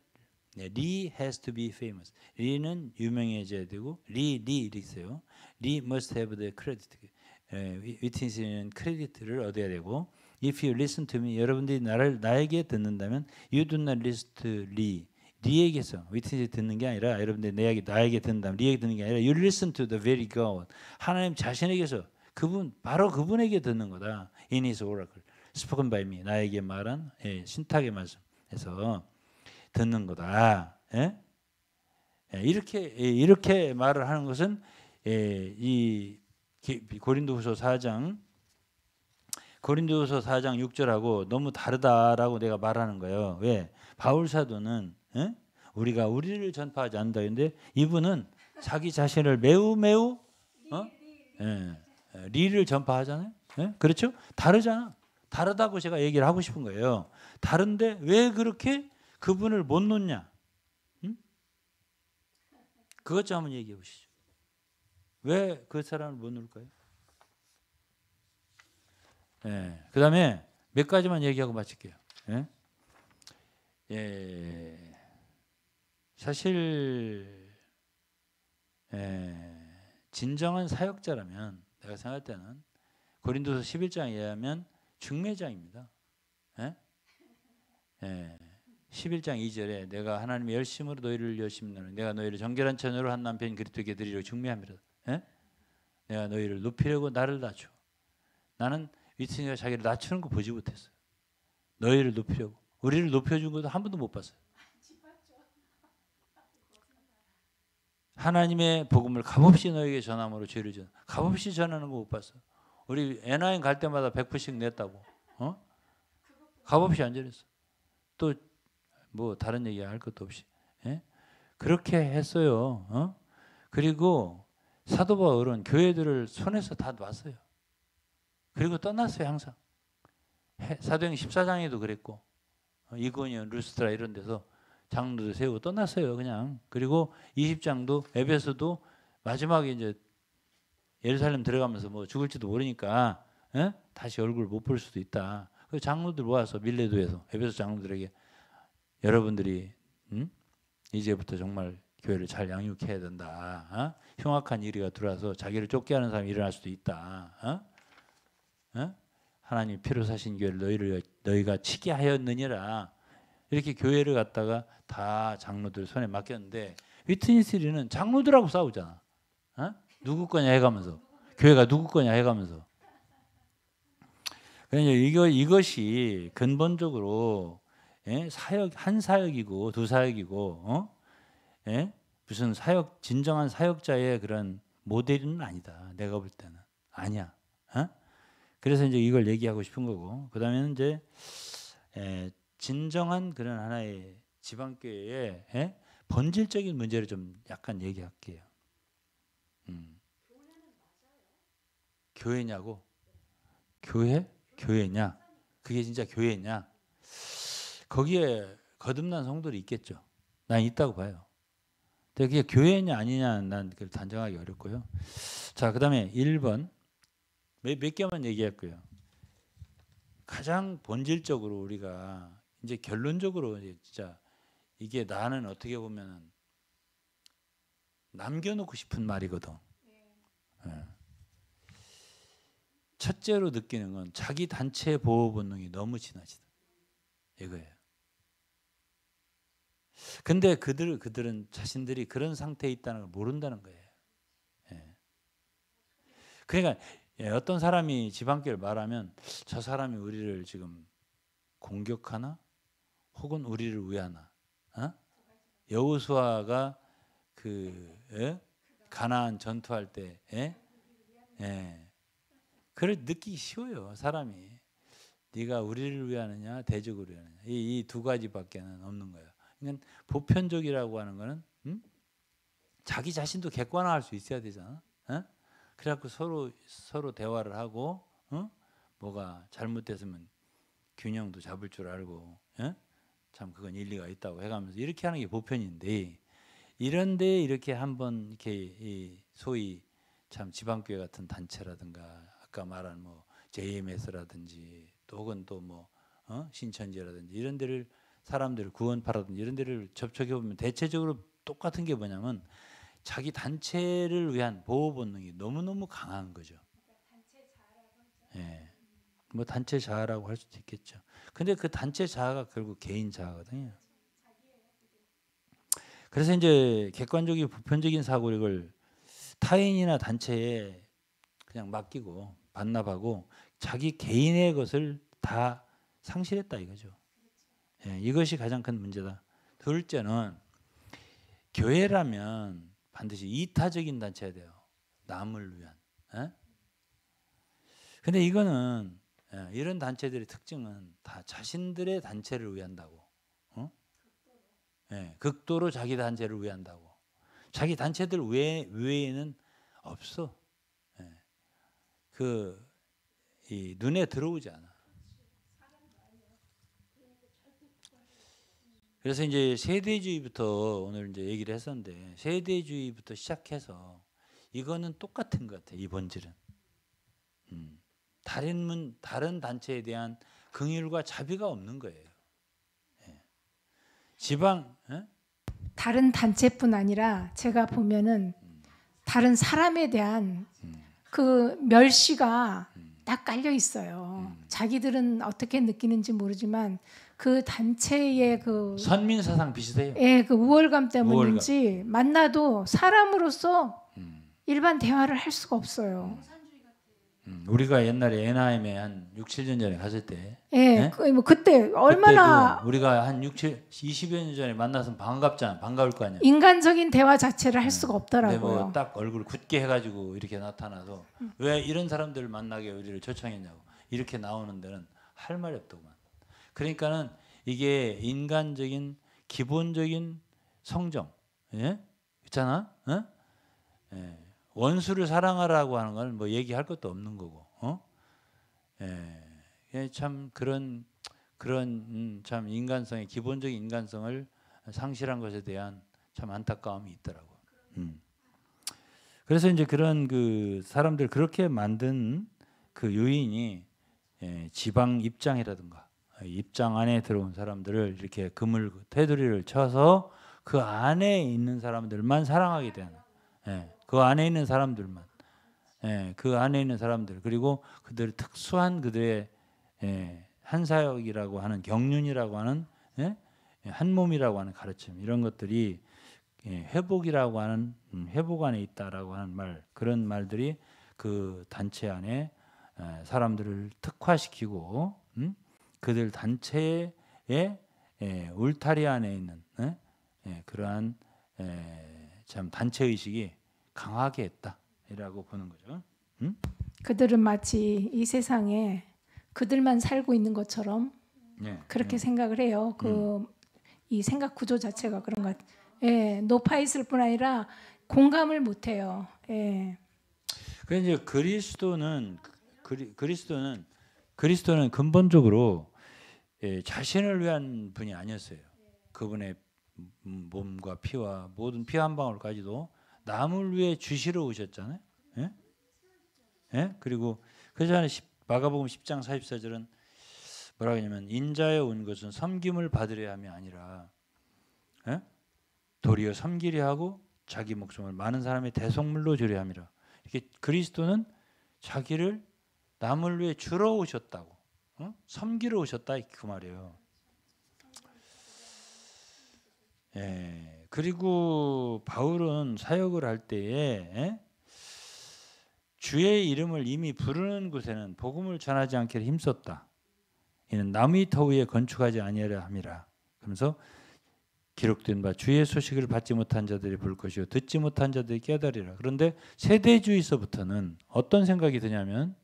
Lee has to be famous. Lee는 유명해져야 되고 Lee 이렇게 있어요. Lee must have the credit. 위트니스는 크레디트를 얻어야 되고 If you listen to me, 여러분들이 나에게 듣는다면 You do not listen to Lee. 리에게서 위트니스 듣는 게 아니라 여러분들이 나에게 듣는다면 리에게 듣는 게 아니라 You listen to the very God. 하나님 자신에게서 바로 그분에게 듣는 거다. In His oracle, spoken by me. 나에게 말한 신탁의 말씀에서 듣는 거다. 이렇게 말을 하는 것은 이 고린도후서 4장 6절하고 너무 다르다라고 내가 말하는 거예요. 왜? 바울 사도는 우리가 우리를 전파하지 않는다 했는데 이분은 자기 자신을 매우 리를 전파하잖아요. 그렇죠? 다르잖아. 다르다고 제가 얘기를 하고 싶은 거예요. 다른데 왜 그렇게 그분을 못 놓냐? 그것 좀 한번 얘기해 보시죠. 왜 그 사람을 못 놓을까요? 그 다음에 몇 가지만 얘기하고 마칠게요. 사실 진정한 사역자라면 내가 생각할 때는 고린도서 11장에 의하면 중매자입니다. 11장 2절에 내가 하나님의 열심으로 너희를 열심으로 내가 너희를 정결한 처녀로 한 남편 그리스도께 드리려 중매함이라. 예? 내가 너희를 높이려고 나를 낮춰. 나는 위트니가 자기를 낮추는 거 보지 못했어요. 너희를 높이려고. 우리를 높여준 것도 한 번도 못 봤어요. 하나님의 복음을 값없이 너에게 전함으로 죄를 전. 값없이 전하는 거 못 봤어. 우리 NIN 갈 때마다 100%씩 냈다고. 값없이 안 전했어. 또 뭐 다른 얘기 할 것도 없이. 예? 그렇게 했어요. 그리고 사도 바울은 교회들을 손에서 다 놨어요. 그리고 떠났어요. 항상. 사도행 14장에도 그랬고 이고니온, 루스트라 이런 데서 장로들 세우고 떠났어요. 그냥. 그리고 20장도 에베소도 마지막에 이제 예루살렘 들어가면서 뭐 죽을지도 모르니까 다시 얼굴 못 볼 수도 있다. 그 장로들 모아서 밀레도에서 에베소 장로들에게 여러분들이 이제부터 정말 교회를 잘 양육해야 된다. 흉악한 일이가 들어와서 자기를 쫓게 하는 사람이 일어날 수도 있다. 하나님 피로 사신 교회를 너희가 치게 하였느니라. 이렇게 교회를 갖다가 다 장로들 손에 맡겼는데 위트니스리는 장로들하고 싸우잖아. 누구 거냐 해가면서 교회가 누구 거냐 해가면서. 그러니까 이것이 근본적으로 사역 한 사역이고 두 사역이고 무슨 사역 진정한 사역자의 그런 모델은 아니다. 내가 볼 때는 아니야. 그래서 이제 이걸 얘기하고 싶은 거고 그다음에는 이제 진정한 그런 하나의 지방교회의 본질적인 문제를 좀 약간 얘기할게요. 교회냐고? 교회냐? 그게 진짜 교회냐? 거기에 거듭난 성도들이 있겠죠. 난 있다고 봐요. 근데 그게 교회냐 아니냐 난 그걸 단정하기 어렵고요. 자, 그다음에 1번 몇 개만 얘기할 거예요. 가장 본질적으로 우리가 이제 결론적으로 이제 진짜 이게 나는 어떻게 보면 남겨놓고 싶은 말이거든. 첫째로 느끼는 건 자기 단체 보호 본능이 너무 지나치다. 이거예요. 근데 그들은 자신들이 그런 상태에 있다는 걸 모른다는 거예요. 그러니까 어떤 사람이 지방교회를 말하면 저 사람이 우리를 지금 공격하나? 혹은 우리를 위하나? 여호수아가 가나안 전투할 때 그걸 느끼기 쉬워요. 사람이. 네가 우리를 위하느냐 대적으로 위하느냐 이 두 가지밖에는 없는 거예요. 그러니까 보편적이라고 하는 거는 자기 자신도 객관화할 수 있어야 되잖아. 그래갖고 서로 대화를 하고 뭐가 잘못됐으면 균형도 잡을 줄 알고 참 그건 일리가 있다고 해가면서 이렇게 하는 게 보편인데 이런데 이렇게 한번 이렇게 소위 참 지방교회 같은 단체라든가 아까 말한 뭐 JMS라든지 또 혹은 또 뭐 신천지라든지 이런 데를 사람들을 구원파라든지 이런 데를 접촉해 보면 대체적으로 똑같은 게 뭐냐면 자기 단체를 위한 보호 본능이 너무너무 강한 거죠. 예. 뭐 단체 자아라고 할 수도 있겠죠. 근데 그 단체 자아가 결국 개인 자아거든요. 그래서 이제 객관적이고 보편적인 사고력을 타인이나 단체에 그냥 맡기고 반납하고 자기 개인의 것을 다 상실했다 이거죠. 예, 이것이 가장 큰 문제다. 둘째는 교회라면 반드시 이타적인 단체야 돼요. 남을 위한. 근데 이거는 이런 단체들의 특징은 다 자신들의 단체를 위한다고. 극도로 자기 단체를 위한다고. 자기 단체들 외에는 없어. 이 눈에 들어오지 않아. 그래서 이제 세대주의부터 오늘 이제 얘기를 했었는데 세대주의부터 시작해서 이거는 똑같은 것 같아. 이 본질은 다른 단체에 대한 긍휼과 자비가 없는 거예요. 다른 단체뿐 아니라 제가 보면은 다른 사람에 대한 그 멸시가 딱 깔려 있어요. 자기들은 어떻게 느끼는지 모르지만 그 단체의 그 선민 사상 비슷해요. 예, 그 우월감 때문인지 만나도 사람으로서 일반 대화를 할 수가 없어요. 우리가 옛날에 NIM에 한 6, 7년 전에 갔을 때 예, 뭐 그때 얼마나 그때도 우리가 한 20여 년 전에 만나서 반가울 거 아니야. 인간적인 대화 자체를 할 수가 없더라고요. 근데 뭐 딱 얼굴 굳게 해가지고 이렇게 나타나서 왜 이런 사람들을 만나게 우리를 초청했냐고 이렇게 나오는 데는 할 말이 없더구만. 그러니까는 이게 인간적인 기본적인 성정, 예? 있잖아, 어? 예. 원수를 사랑하라고 하는 건 뭐 얘기할 것도 없는 거고, 예. 참 그런 참 인간성의 기본적인 인간성을 상실한 것에 대한 참 안타까움이 있더라고. 그래서 이제 그런 그 사람들 그렇게 만든 그 요인이 지방 입장이라든가 입장 안에 들어온 사람들을 이렇게 그물 테두리를 쳐서 그 안에 있는 사람들만 사랑하게 되는, 그 안에 있는 사람들만, 그 안에 있는 사람들 그리고 그들 특수한 그들의 한 사역이라고 하는 경륜이라고 하는 한 몸이라고 하는 가르침 이런 것들이 회복이라고 하는 회복 안에 있다라고 하는 말 그런 말들이 그 단체 안에 사람들을 특화시키고 그들 단체의 울타리 안에 있는 그러한 참 단체 의식이 강하게 했다라고 보는 거죠. 그들은 마치 이 세상에 그들만 살고 있는 것처럼 그렇게 생각을 해요. 이 생각 구조 자체가 그런 것 같아요. 예, 높아 있을 뿐 아니라 공감을 못 해요. 예. 그래서 이제 그리스도는 근본적으로 자신을 위한 분이 아니었어요. 그분의 몸과 피와 모든 피 한 방울까지도 남을 위해 주시러 오셨잖아요. 예? 예? 그리고 그래서 마가복음 10장 44절은 뭐라고 하냐면 인자에 온 것은 섬김을 받으려 함이 아니라 도리어 섬기려 하고 자기 목숨을 많은 사람의 대속물로 주려 함이라. 이렇게 그리스도는 자기를 남을 위해 주러 오셨다고, 섬기러 오셨다 그 말이에요. 예. 그리고 바울은 사역을 할 때에 주의 이름을 이미 부르는 곳에는 복음을 전하지 않기를 힘썼다. 이는 나무 터 위에 건축하지 아니하려 함이라. 그러면서 기록된 바 주의 소식을 받지 못한 자들이 볼 것이요 듣지 못한 자들이 깨달으리라. 그런데 세대주의서부터는 어떤 생각이 드냐면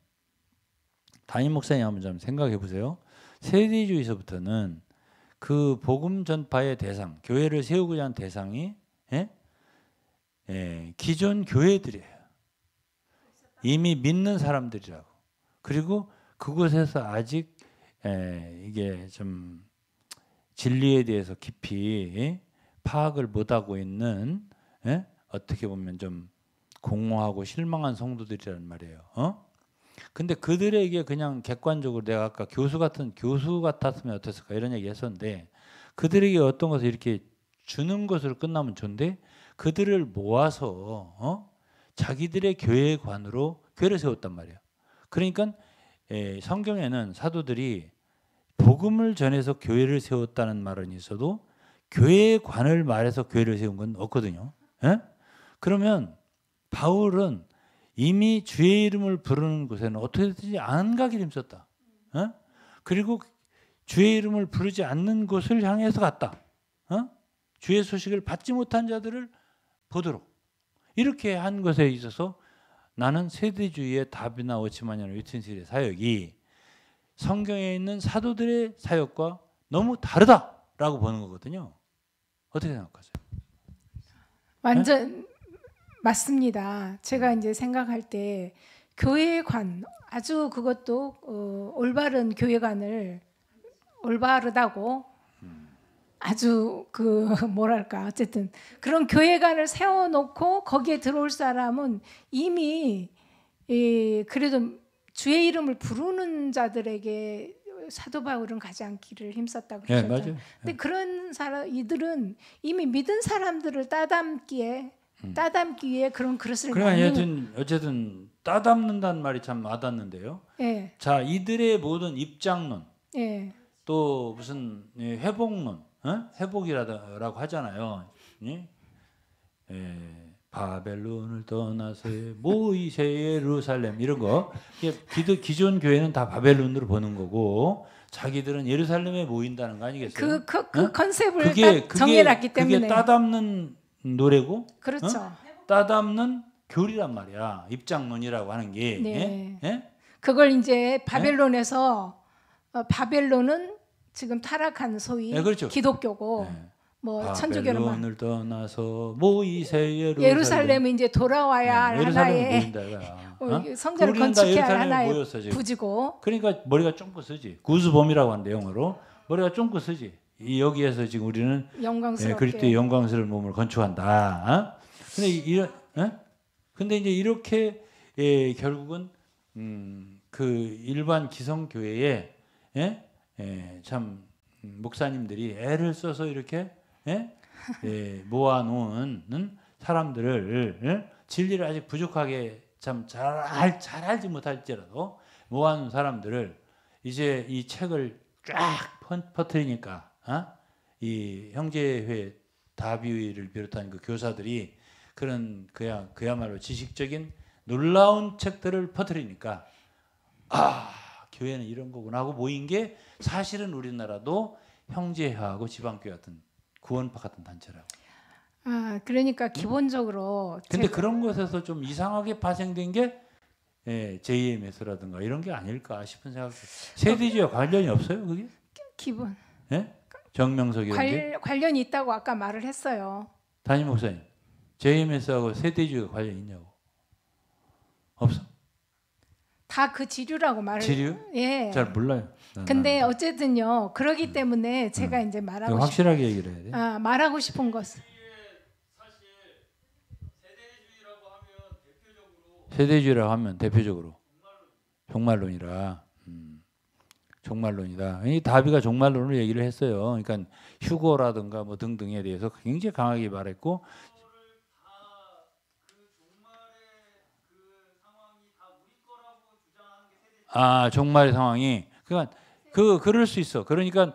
담임 목사님 한번 좀 생각해 보세요. 세대주의서부터는 그 복음 전파의 대상, 교회를 세우고자 하는 대상이 기존 교회들이에요. 이미 믿는 사람들이라고. 그리고 그곳에서 아직 이게 좀 진리에 대해서 깊이 파악을 못하고 있는 어떻게 보면 좀 공허하고 실망한 성도들이란 말이에요. 근데 그들에게 그냥 객관적으로 내가 아까 교수 같았으면 어땠을까 이런 얘기 했었는데 그들에게 어떤 것을 이렇게 주는 것으로 끝나면 좋은데 그들을 모아서 자기들의 교회관으로 교회를 세웠단 말이에요. 그러니까 성경에는 사도들이 복음을 전해서 교회를 세웠다는 말은 있어도 교회관을 말해서 교회를 세운 건 없거든요. 그러면 바울은 이미 주의 이름을 부르는 곳에는 어떻게든지 안 가기를 힘썼다. 그리고 주의 이름을 부르지 않는 곳을 향해서 갔다. 주의 소식을 받지 못한 자들을 보도록. 이렇게 한 것에 있어서 나는 세대주의의 다비나 오치마니아나 위튼실의 사역이 성경에 있는 사도들의 사역과 너무 다르다라고 보는 거거든요. 어떻게 생각하세요? 완전 맞습니다. 제가 이제 생각할 때 교회관 아주 그것도 올바른 교회관을 올바르다고 아주 그 뭐랄까 어쨌든 그런 교회관을 세워놓고 거기에 들어올 사람은 이미 그래도 주의 이름을 부르는 자들에게 사도 바울은 가지 않기를 힘썼다고 그러셨잖아요. 맞아요. 근데 그런 사람 이들은 이미 믿은 사람들을 따담기 위해 그런 그릇을 그러니까 어쨌든 따담는다는 말이 참 와닿는데요. 예. 자, 이들의 모든 입장론, 예. 또 무슨 회복론, 회복이라고 하잖아요. 예? 바벨론을 떠나서 모이세 예루살렘 이런 거. 기존 교회는 다 바벨론으로 보는 거고 자기들은 예루살렘에 모인다는 거 아니겠어요? 그 컨셉을 딱 정해놨기 때문에. 그게 따담는 노래고, 그렇죠. 따담는 교리란 말이야. 입장론이라고 하는 게. 네. 예? 그걸 이제 바벨론에서 바벨론은 지금 타락한 소위 네, 그렇죠. 기독교고 네. 뭐 천주교는 바벨론을 떠나서 모이세 예루살렘이 이제 돌아와야 할 예루살렘에 하나의 모인다. 성전을 우리는 다 건축해야 할 예루살렘에 하나의 모였어, 지금. 부지고. 그러니까 머리가 쫑긋 쓰지. 구스범이라고 하는데 영어로 머리가 쫑긋 쓰지. 여기에서 지금 우리는 영광스럽게 그리스도의 영광스러운 몸을 건축한다. 근데 이제 이렇게 결국은 그 일반 기성 교회에 참 목사님들이 애를 써서 이렇게 모아놓은 사람들을 진리를 아직 부족하게 참 잘 알지 못할지라도 모아놓은 사람들을 이제 이 책을 쫙 퍼뜨리니까 이 형제회 다비를 비롯한 그 교사들이 그런 그야말로 지식적인 놀라운 책들을 퍼뜨리니까 교회는 이런 거구나 하고 모인 게 사실은 우리나라도 형제회하고 지방교회 같은 구원파 같은 단체라고. 그러니까 기본적으로. 근데 그런 것에서 좀 이상하게 파생된 게 JMS라든가 이런 게 아닐까 싶은 생각이. 세대주의와 관련이 없어요, 그게? 기본. 정명석 이런 게? 관련이 있다고 아까 말을 했어요. 담임 목사님, JMS하고 세대주의가 관련 있냐고? 없어? 다 그 지류라고 말을. 지류? 예. 잘 몰라요. 근데 어쨌든요. 그러기 때문에 제가 이제 말하고 확실하게 얘기를 해야 돼. 말하고 싶은 것은 세대주의라고 하면 대표적으로 종말론이라. 종말론이다. 이 다비가 종말론을 얘기를 했어요. 그러니까 휴거라든가 뭐 등등에 대해서 굉장히 강하게 말했고. 종말의 상황이 그러니까 그럴 수 있어. 그러니까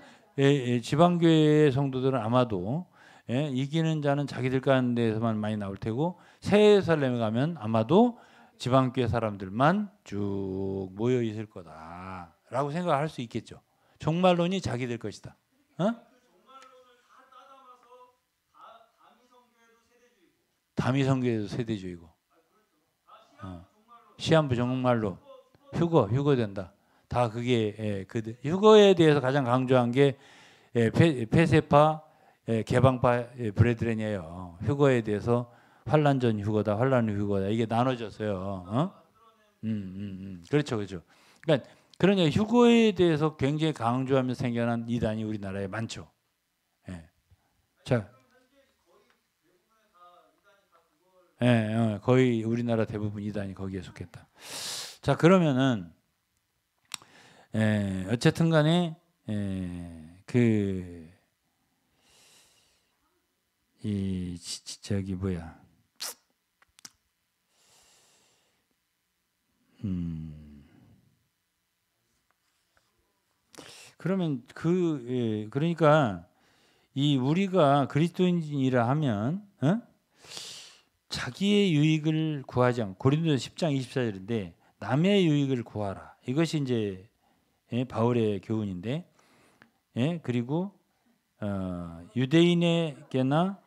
지방교회 성도들은 아마도 이기는 자는 자기들 가운데에서만 많이 나올 테고 새 예루살렘에 가면 아마도 지방교회 사람들만 쭉 모여 있을 거다라고 생각할 수 있겠죠. 종말론이 자기들 것이다. 다미성교회도 세대주의고. 시한부 종말론. 휴거 된다. 다 그게 휴거에 대해서 가장 강조한 게 폐쇄파, 개방파 브레드렌이에요. 휴거에 대해서 환란 전 휴거다, 환란 후 휴거다 이게 나눠졌어요. 그렇죠. 그러니까 그러냐 휴거에 대해서 굉장히 강조하면서 생겨난 이단이 우리나라에 많죠. 자, 거의 우리나라 대부분 이단이 거기에 속했다. 자, 그러면은 어쨌든 간에 저기 뭐야 그러면 그러니까 이 우리가 그리스도인이라 하면 자기의 유익을 구하지 않고 고린도서 10장 24절인데 남의 유익을 구하라. 이것이 이제 바울의 교훈인데 그리고 유대인에게나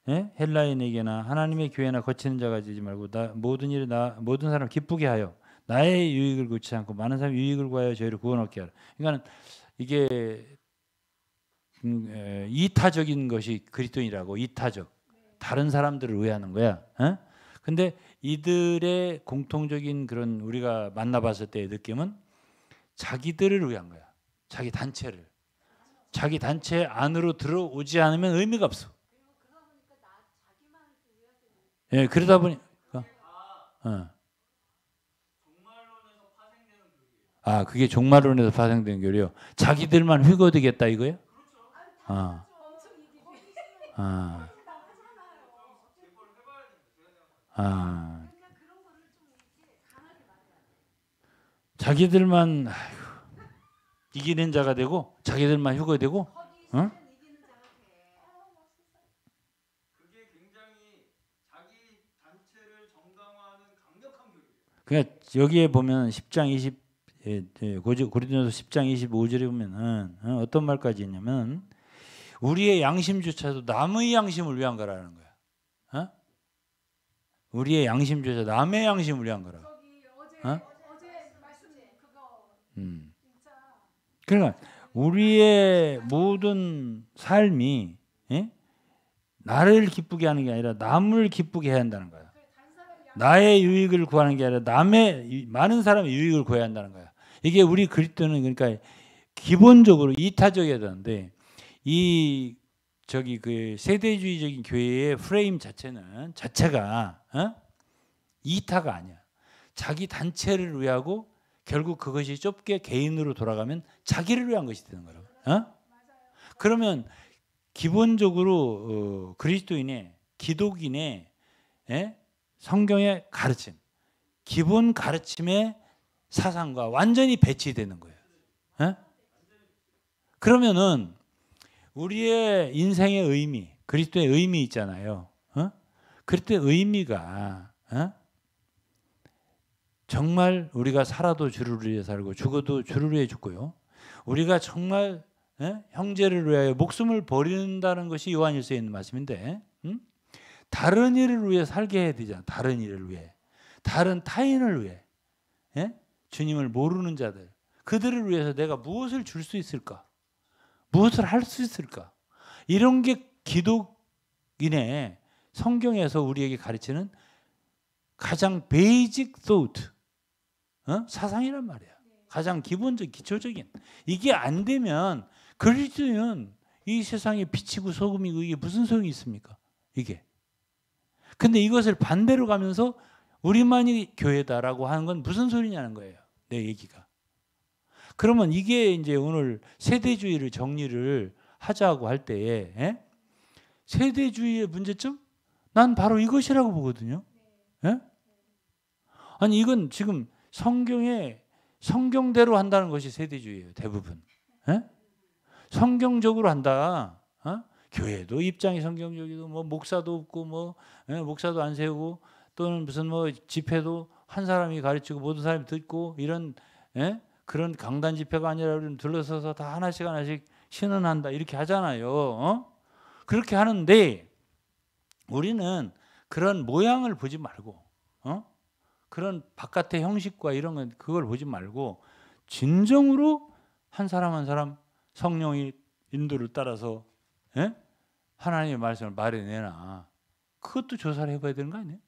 헬라인에게나 하나님의 교회나 거치는 자가 되지 말고 모든 사람 기쁘게 하여 나의 유익을 구치 않고 많은 사람 유익을 구하여 저희를 구원 얻게 하라. 그러니까 이게 이타적인 것이 그리스도인이라고. 이타적. 다른 사람들을 위하는 거야. 근데 이들의 공통적인 그런 우리가 만나봤을 때의 느낌은 자기들을 위한 거야. 자기 단체를. 자기 단체 안으로 들어오지 않으면 의미가 없어. 그러다 보니까 그게 종말론에서 파생된 교리요. 자기들만 휘거드겠다 이거야? 자기들만 이기는 자가 되고 자기들만 휴거되고, 어? 그게 굉장히 자기 단체를 정당화하는 강력한 교육이에요. 그러니까 여기에 보면 10장 20 고린도서 10장 25절에 보면은 어떤 말까지 있냐면 우리의 양심조차도 남의 양심을 위한 거라는 거야. 어? 우리의 양심조차 남의 양심을 위한 거라. 어? 그러니까 우리의 모든 삶이 나를 기쁘게 하는 게 아니라 남을 기쁘게 해야 한다는 거야. 나의 유익을 구하는 게 아니라 남의 많은 사람의 유익을 구해야 한다는 거야. 이게 우리 그리스도는 그러니까 기본적으로 이타적이어야 되는데 이 저기 그 세대주의적인 교회의 프레임 자체가 이타가 아니야. 자기 단체를 위하고 결국 그것이 좁게 개인으로 돌아가면 자기를 위한 것이 되는 거라고. 그러면 기본적으로 그리스도인의 기독인의 성경의 가르침, 기본 가르침의 사상과 완전히 배치되는 거예요. 그러면은 우리의 인생의 의미, 그리스도의 의미 있잖아요. 그리스도의 의미가 정말 우리가 살아도 주를 위해 살고 죽어도 주를 위해 죽고요. 우리가 정말 형제를 위하여 목숨을 버린다는 것이 요한일서에 있는 말씀인데 다른 일을 위해 살게 해야 되잖아. 다른 일을 위해. 다른 타인을 위해. 주님을 모르는 자들. 그들을 위해서 내가 무엇을 줄 수 있을까? 무엇을 할 수 있을까? 이런 게 기독인의 성경에서 우리에게 가르치는 가장 베이직 thought, 사상이란 말이야. 가장 기본적, 기초적인. 이게 안 되면 그리스도는 이 세상에 빛이고 소금이고 이게 무슨 소용이 있습니까? 이게. 근데 이것을 반대로 가면서 우리만이 교회다라고 하는 건 무슨 소리냐는 거예요. 내 얘기가. 그러면 이게 이제 오늘 세대주의를 정리를 하자고 할 때에 세대주의의 문제점? 난 바로 이것이라고 보거든요. 아니 이건 지금 성경대로 한다는 것이 세대주의예요. 대부분. 성경적으로 한다. 교회도 입장이 성경적이고 뭐 목사도 없고 뭐 목사도 안 세우고 또는 무슨 뭐 집회도 한 사람이 가르치고 모든 사람이 듣고 이런 그런 강단 집회가 아니라 우리는 둘러서서 다 하나씩 신원한다 이렇게 하잖아요. 그렇게 하는데 우리는 그런 모양을 보지 말고 그런 바깥의 형식과 이런 건 그걸 보지 말고 진정으로 한 사람 한 사람 성령이 인도를 따라서 하나님의 말씀을 말해내나 그것도 조사를 해봐야 되는 거 아니에요?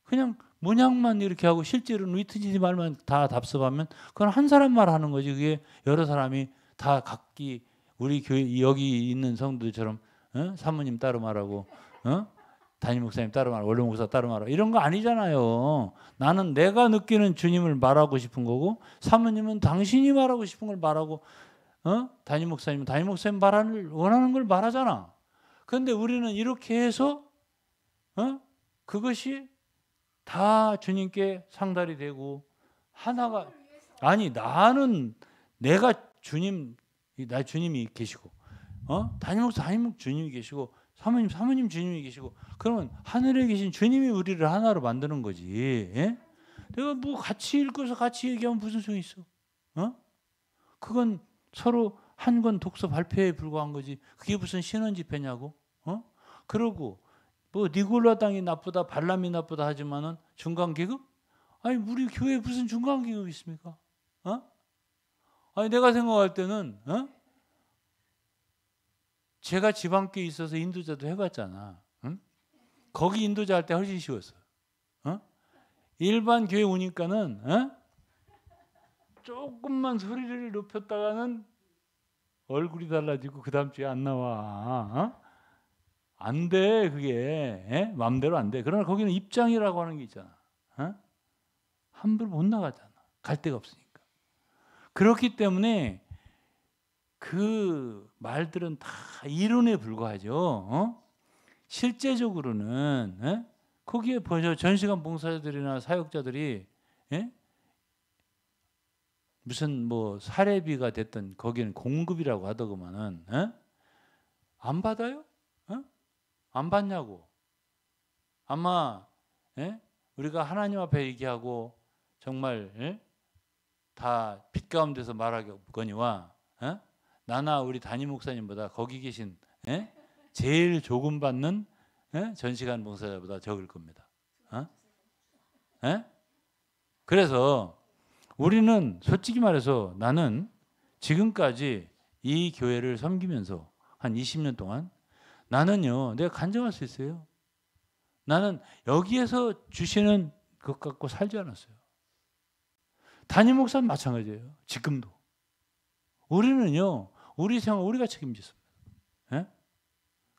그냥 모양만 이렇게 하고 실제로는 위트지지 말만 다 답습하면 그건 한 사람 말하는 거지. 그게 여러 사람이 다 각기 우리 교회 여기 있는 성도들처럼 사모님 따로 말하고 담임 목사님 따로 말하고 원로 목사 따로 말하고 이런 거 아니잖아요. 나는 내가 느끼는 주님을 말하고 싶은 거고 사모님은 당신이 말하고 싶은 걸 말하고 담임 목사님은 담임 목사님 원하는 걸 말하잖아. 그런데 우리는 이렇게 해서 그것이 다 주님께 상달이 되고 하나가 아니 나는 내가 나 주님이 계시고 담임 목사 주님이 계시고 사모님 주님이 계시고 그러면 하늘에 계신 주님이 우리를 하나로 만드는 거지. 내가 뭐 같이 읽어서 같이 얘기하면 무슨 소용이 있어? 그건 서로 한 권 독서 발표에 불과한 거지. 그게 무슨 신원 집회냐고? 그러고 뭐 니골라 당이 나쁘다, 발람이 나쁘다 하지만은 중간 계급? 아니 우리 교회에 무슨 중간 계급이 있습니까? 아니 내가 생각할 때는 제가 지방교회에 있어서 인도자도 해봤잖아. 거기 인도자 할 때 훨씬 쉬웠어. 일반 교회 오니까는 조금만 소리를 높였다가는 얼굴이 달라지고 그 다음 주에 안 나와. 안 돼 그게 마음대로 안 돼. 그러나 거기는 입장이라고 하는 게 있잖아. 함부로 못 나가잖아. 갈 데가 없으니까. 그렇기 때문에 그 말들은 다 이론에 불과하죠. 실제적으로는 거기에 전시관 봉사자들이나 사역자들이 무슨 뭐 사례비가 됐든 거기는 공급이라고 하더구만은 안 받아요? 안 받냐고. 아마 우리가 하나님 앞에 얘기하고 정말 다 빛 가운데서 말하거니와 나나 우리 담임 목사님보다 거기 계신 제일 조금 받는 전시관 봉사자보다 적을 겁니다. 그래서 우리는 솔직히 말해서 나는 지금까지 이 교회를 섬기면서 한 20년 동안 나는요, 내가 간증할 수 있어요. 나는 여기에서 주시는 것 갖고 살지 않았어요. 담임 목사는 마찬가지예요. 지금도. 우리는요, 우리 생활 우리가 책임지습니다.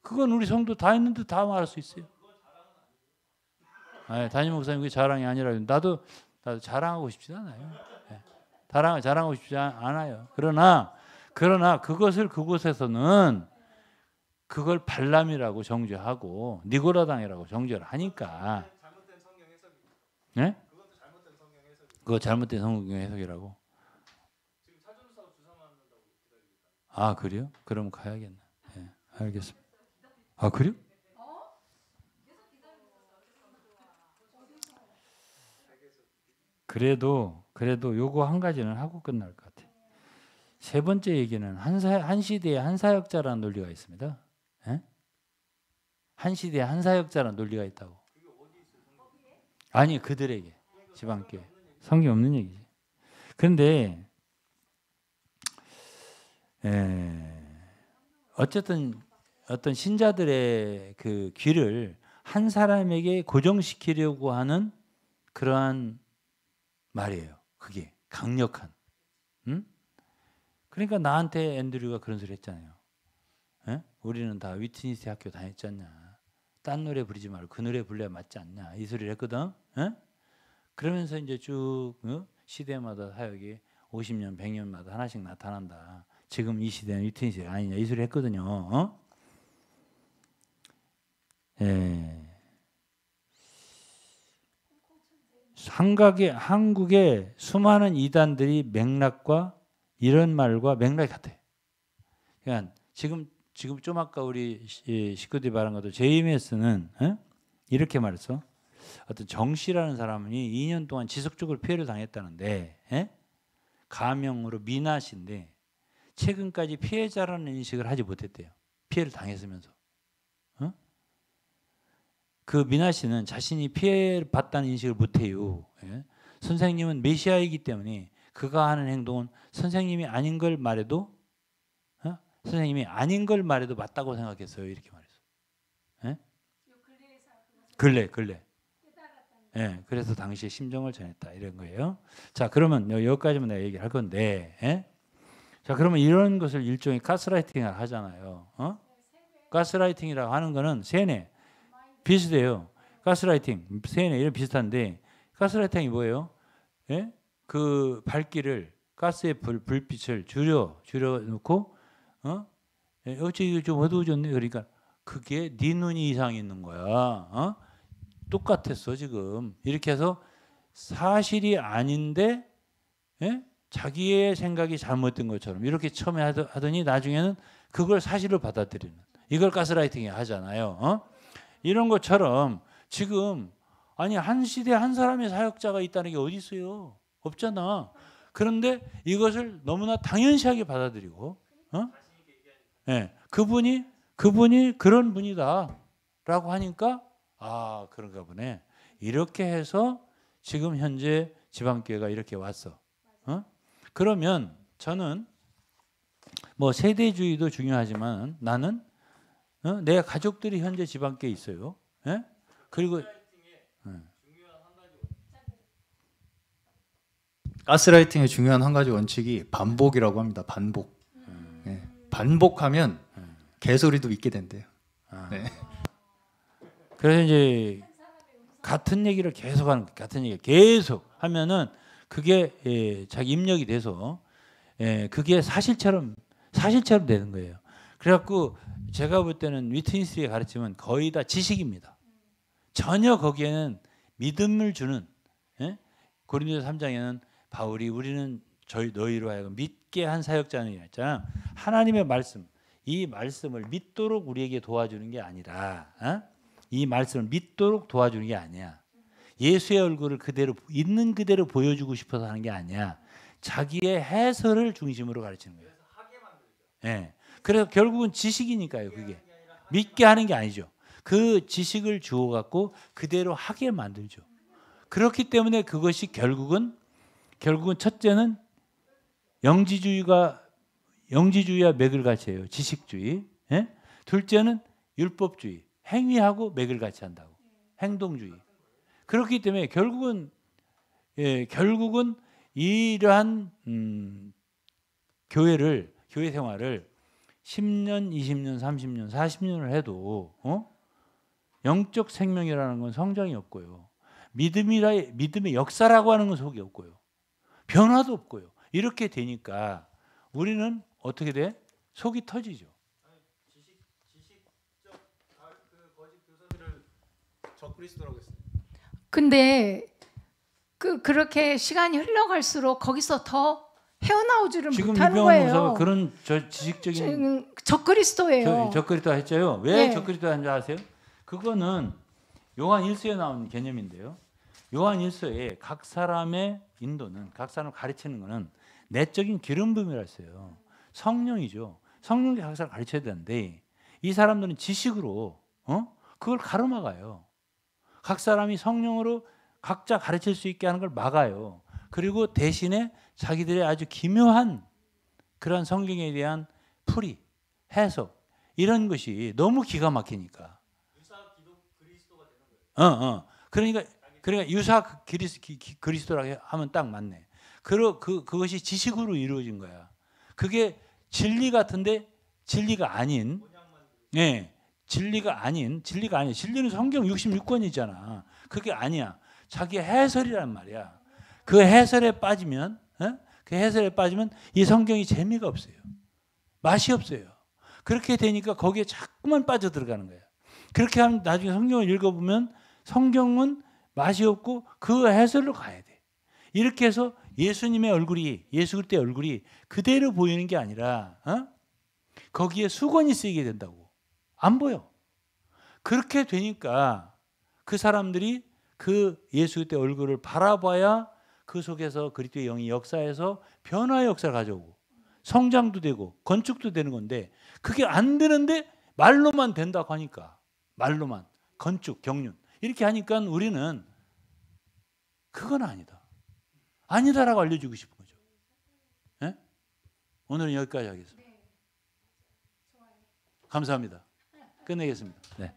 그건 우리 성도 다 있는데 다 말할 수 있어요. 담임 목사님 그게 자랑이 아니라 나도 자랑하고 싶지 않아요. 자랑하고 싶지 않아요. 그러나 그것을 그곳에서는 그걸 발람이라고 정죄하고 니고라당이라고 정죄를 하니까. 잘못된 성경 해석입니다. 네? 그것도 잘못된 성경 해석입니다. 그거 잘못된 성경 해석이라고. 지금 사전수사하고 주사 맞는다고 기다리고 있다. 아 그래요? 그럼 가야겠네. 네, 알겠습니다. 아 그래요? 그래도 요거 한 가지는 하고 끝날 것 같아요. 세 번째 얘기는 한 시대에 한 사역자라는 논리가 있습니다. 한 시대에 한 사역자라는 논리가 있다고. 아니 그들에게 지방교회 성경 없는 얘기지. 그런데 어쨌든 어떤 신자들의 그 귀를 한 사람에게 고정시키려고 하는 그러한 말이에요. 그게 강력한. 그러니까 나한테 앤드류가 그런 소리 했잖아요. 우리는 다 위트니스 학교 다녔지 않냐. 딴 노래 부르지 말고 그 노래 불러야 맞지 않냐. 이 소리를 했거든. 그러면서 이제 쭉 시대마다 사역이 50년, 100년마다 하나씩 나타난다. 지금 이 시대는 위트니스가 아니냐. 이 소리 했거든요. 한국의 수많은 이단들이 맥락과 이런 말과 맥락이 같아요. 그러니까 지금 좀 아까 우리 식구들이 말한 것도 JMS는 이렇게 말했어. 어떤 정 씨라는 사람이 2년 동안 지속적으로 피해를 당했다는데 가명으로 미나 씨인데 최근까지 피해자라는 인식을 하지 못했대요. 피해를 당했으면서. 그 미나 씨는 자신이 피해를 받다는 인식을 못해요. 선생님은 메시아이기 때문에 그가 하는 행동은 선생님이 아닌 걸 말해도 선생님이 아닌 걸 말해도 맞다고 생각했어요. 이렇게 말했어요. 근래. 그래서 당시의 심정을 전했다 이런 거예요. 자, 그러면 여기까지만 내가 얘기를 할 건데, 자, 그러면 이런 것을 일종의 가스라이팅을 하잖아요. 가스라이팅이라고 하는 거는 세뇌 비슷해요. 가스라이팅, 세뇌 이런 비슷한데 가스라이팅이 뭐예요? 그 밝기를 가스의 불빛을 줄여 놓고 어째 이거 좀 어두워졌네. 그러니까 그게 네 눈이 이상이 있는 거야. 똑같았어 지금. 이렇게 해서 사실이 아닌데 자기의 생각이 잘못된 것처럼 이렇게 처음에 하더니 나중에는 그걸 사실로 받아들이는, 이걸 가스라이팅이 하잖아요. 이런 것처럼 지금 아니 한 시대에 한 사람의 사역자가 있다는 게 어디 있어요? 없잖아. 그런데 이것을 너무나 당연시하게 받아들이고 그분이 그런 분이다라고 하니까 아 그런가 보네. 이렇게 해서 지금 현재 지방교회가 이렇게 왔어. 그러면 저는 뭐 세대주의도 중요하지만 나는 내 가족들이 현재 지방교회에 있어요. 그리고 가스라이팅의 중요한 한 가지 원칙이 반복이라고 합니다. 반복. 반복하면 개소리도 믿게 된대요. 그래서 이제 같은 얘기를 계속 하는 거예요. 같은 얘기 계속 하면은 그게 자기 입력이 돼서 그게 사실처럼 되는 거예요. 그래갖고 제가 볼 때는 위트니스에 가르치면 거의 다 지식입니다. 전혀 거기에는 믿음을 주는 고린도서 3장에는 바울이 우리는 너희로 하여금 믿게 한 사역자는 했잖아. 하나님의 말씀, 이 말씀을 믿도록 우리에게 도와주는 게 아니라, 이 말씀을 믿도록 도와주는 게 아니야. 예수의 얼굴을 그대로 있는 그대로 보여주고 싶어서 하는 게 아니야. 자기의 해설을 중심으로 가르치는 거예요. 예. 그래서 결국은 지식이니까요. 그게 믿게 하는 게 아니죠. 그 지식을 주어 갖고 그대로 하게 만들죠. 그렇기 때문에 그것이 결국은 첫째는 영지주의와 맥을 같이 해요. 지식주의. 예? 둘째는 율법주의. 행위하고 맥을 같이 한다고. 행동주의. 그렇기 때문에 결국은 이러한 교회 생활을 10년, 20년, 30년, 40년을 해도 영적 생명이라는 건 성장이 없고요. 믿음의 역사라고 하는 건 속이 없고요. 변화도 없고요. 이렇게 되니까 우리는 어떻게 돼? 속이 터지죠. 지식적 그 거짓 교사들을 적그리스도라고 했어요. 근데 그렇게 시간이 흘러갈수록 거기서 더 헤어나오지를 못하는 거예요. 그런 지식적인 적그리스도예요. 적그리스도 했죠. 왜 네. 적그리스도 한지 아세요? 그거는 요한 1서에 나온 개념인데요. 요한 1서에 각 사람의 인도는, 각 사람을 가르치는 것은 내적인 기름 부음이라 했어요. 성령이죠. 성령이 각 사람을 가르쳐야 되는데 이 사람들은 지식으로 그걸 가로막아요. 각 사람이 성령으로 각자 가르칠 수 있게 하는 걸 막아요. 그리고 대신에 자기들의 아주 기묘한 그런 성경에 대한 풀이, 해석 이런 것이 너무 기가 막히니까. 유사 그리스도가 되는 거예요. 그러니까 유사 그리스도라고 하면 딱 맞네. 그것이 지식으로 이루어진 거야. 그게 진리 같은데 진리가 아닌. 예. 진리가 아닌. 진리는 성경 66권이잖아. 그게 아니야. 자기 해설이란 말이야. 그 해설에 빠지면 이 성경이 재미가 없어요. 맛이 없어요. 그렇게 되니까 거기에 자꾸만 빠져들어가는 거야. 그렇게 하면 나중에 성경을 읽어보면 성경은 맛이 없고 그 해설로 가야 돼. 이렇게 해서 예수님의 얼굴이, 예수 그리스도의 얼굴이 그대로 보이는 게 아니라 거기에 수건이 쓰이게 된다고. 안 보여. 그렇게 되니까 그 사람들이 그 예수 그리스도의 얼굴을 바라봐야 그 속에서 그리스도의 영이 역사해서 변화의 역사를 가져오고 성장도 되고 건축도 되는 건데 그게 안 되는데 말로만 된다고 하니까 말로만 건축, 경륜 이렇게 하니까 우리는 그건 아니다라고 알려주고 싶은 거죠. 네? 오늘은 여기까지 하겠습니다. 감사합니다. 끝내겠습니다. 네.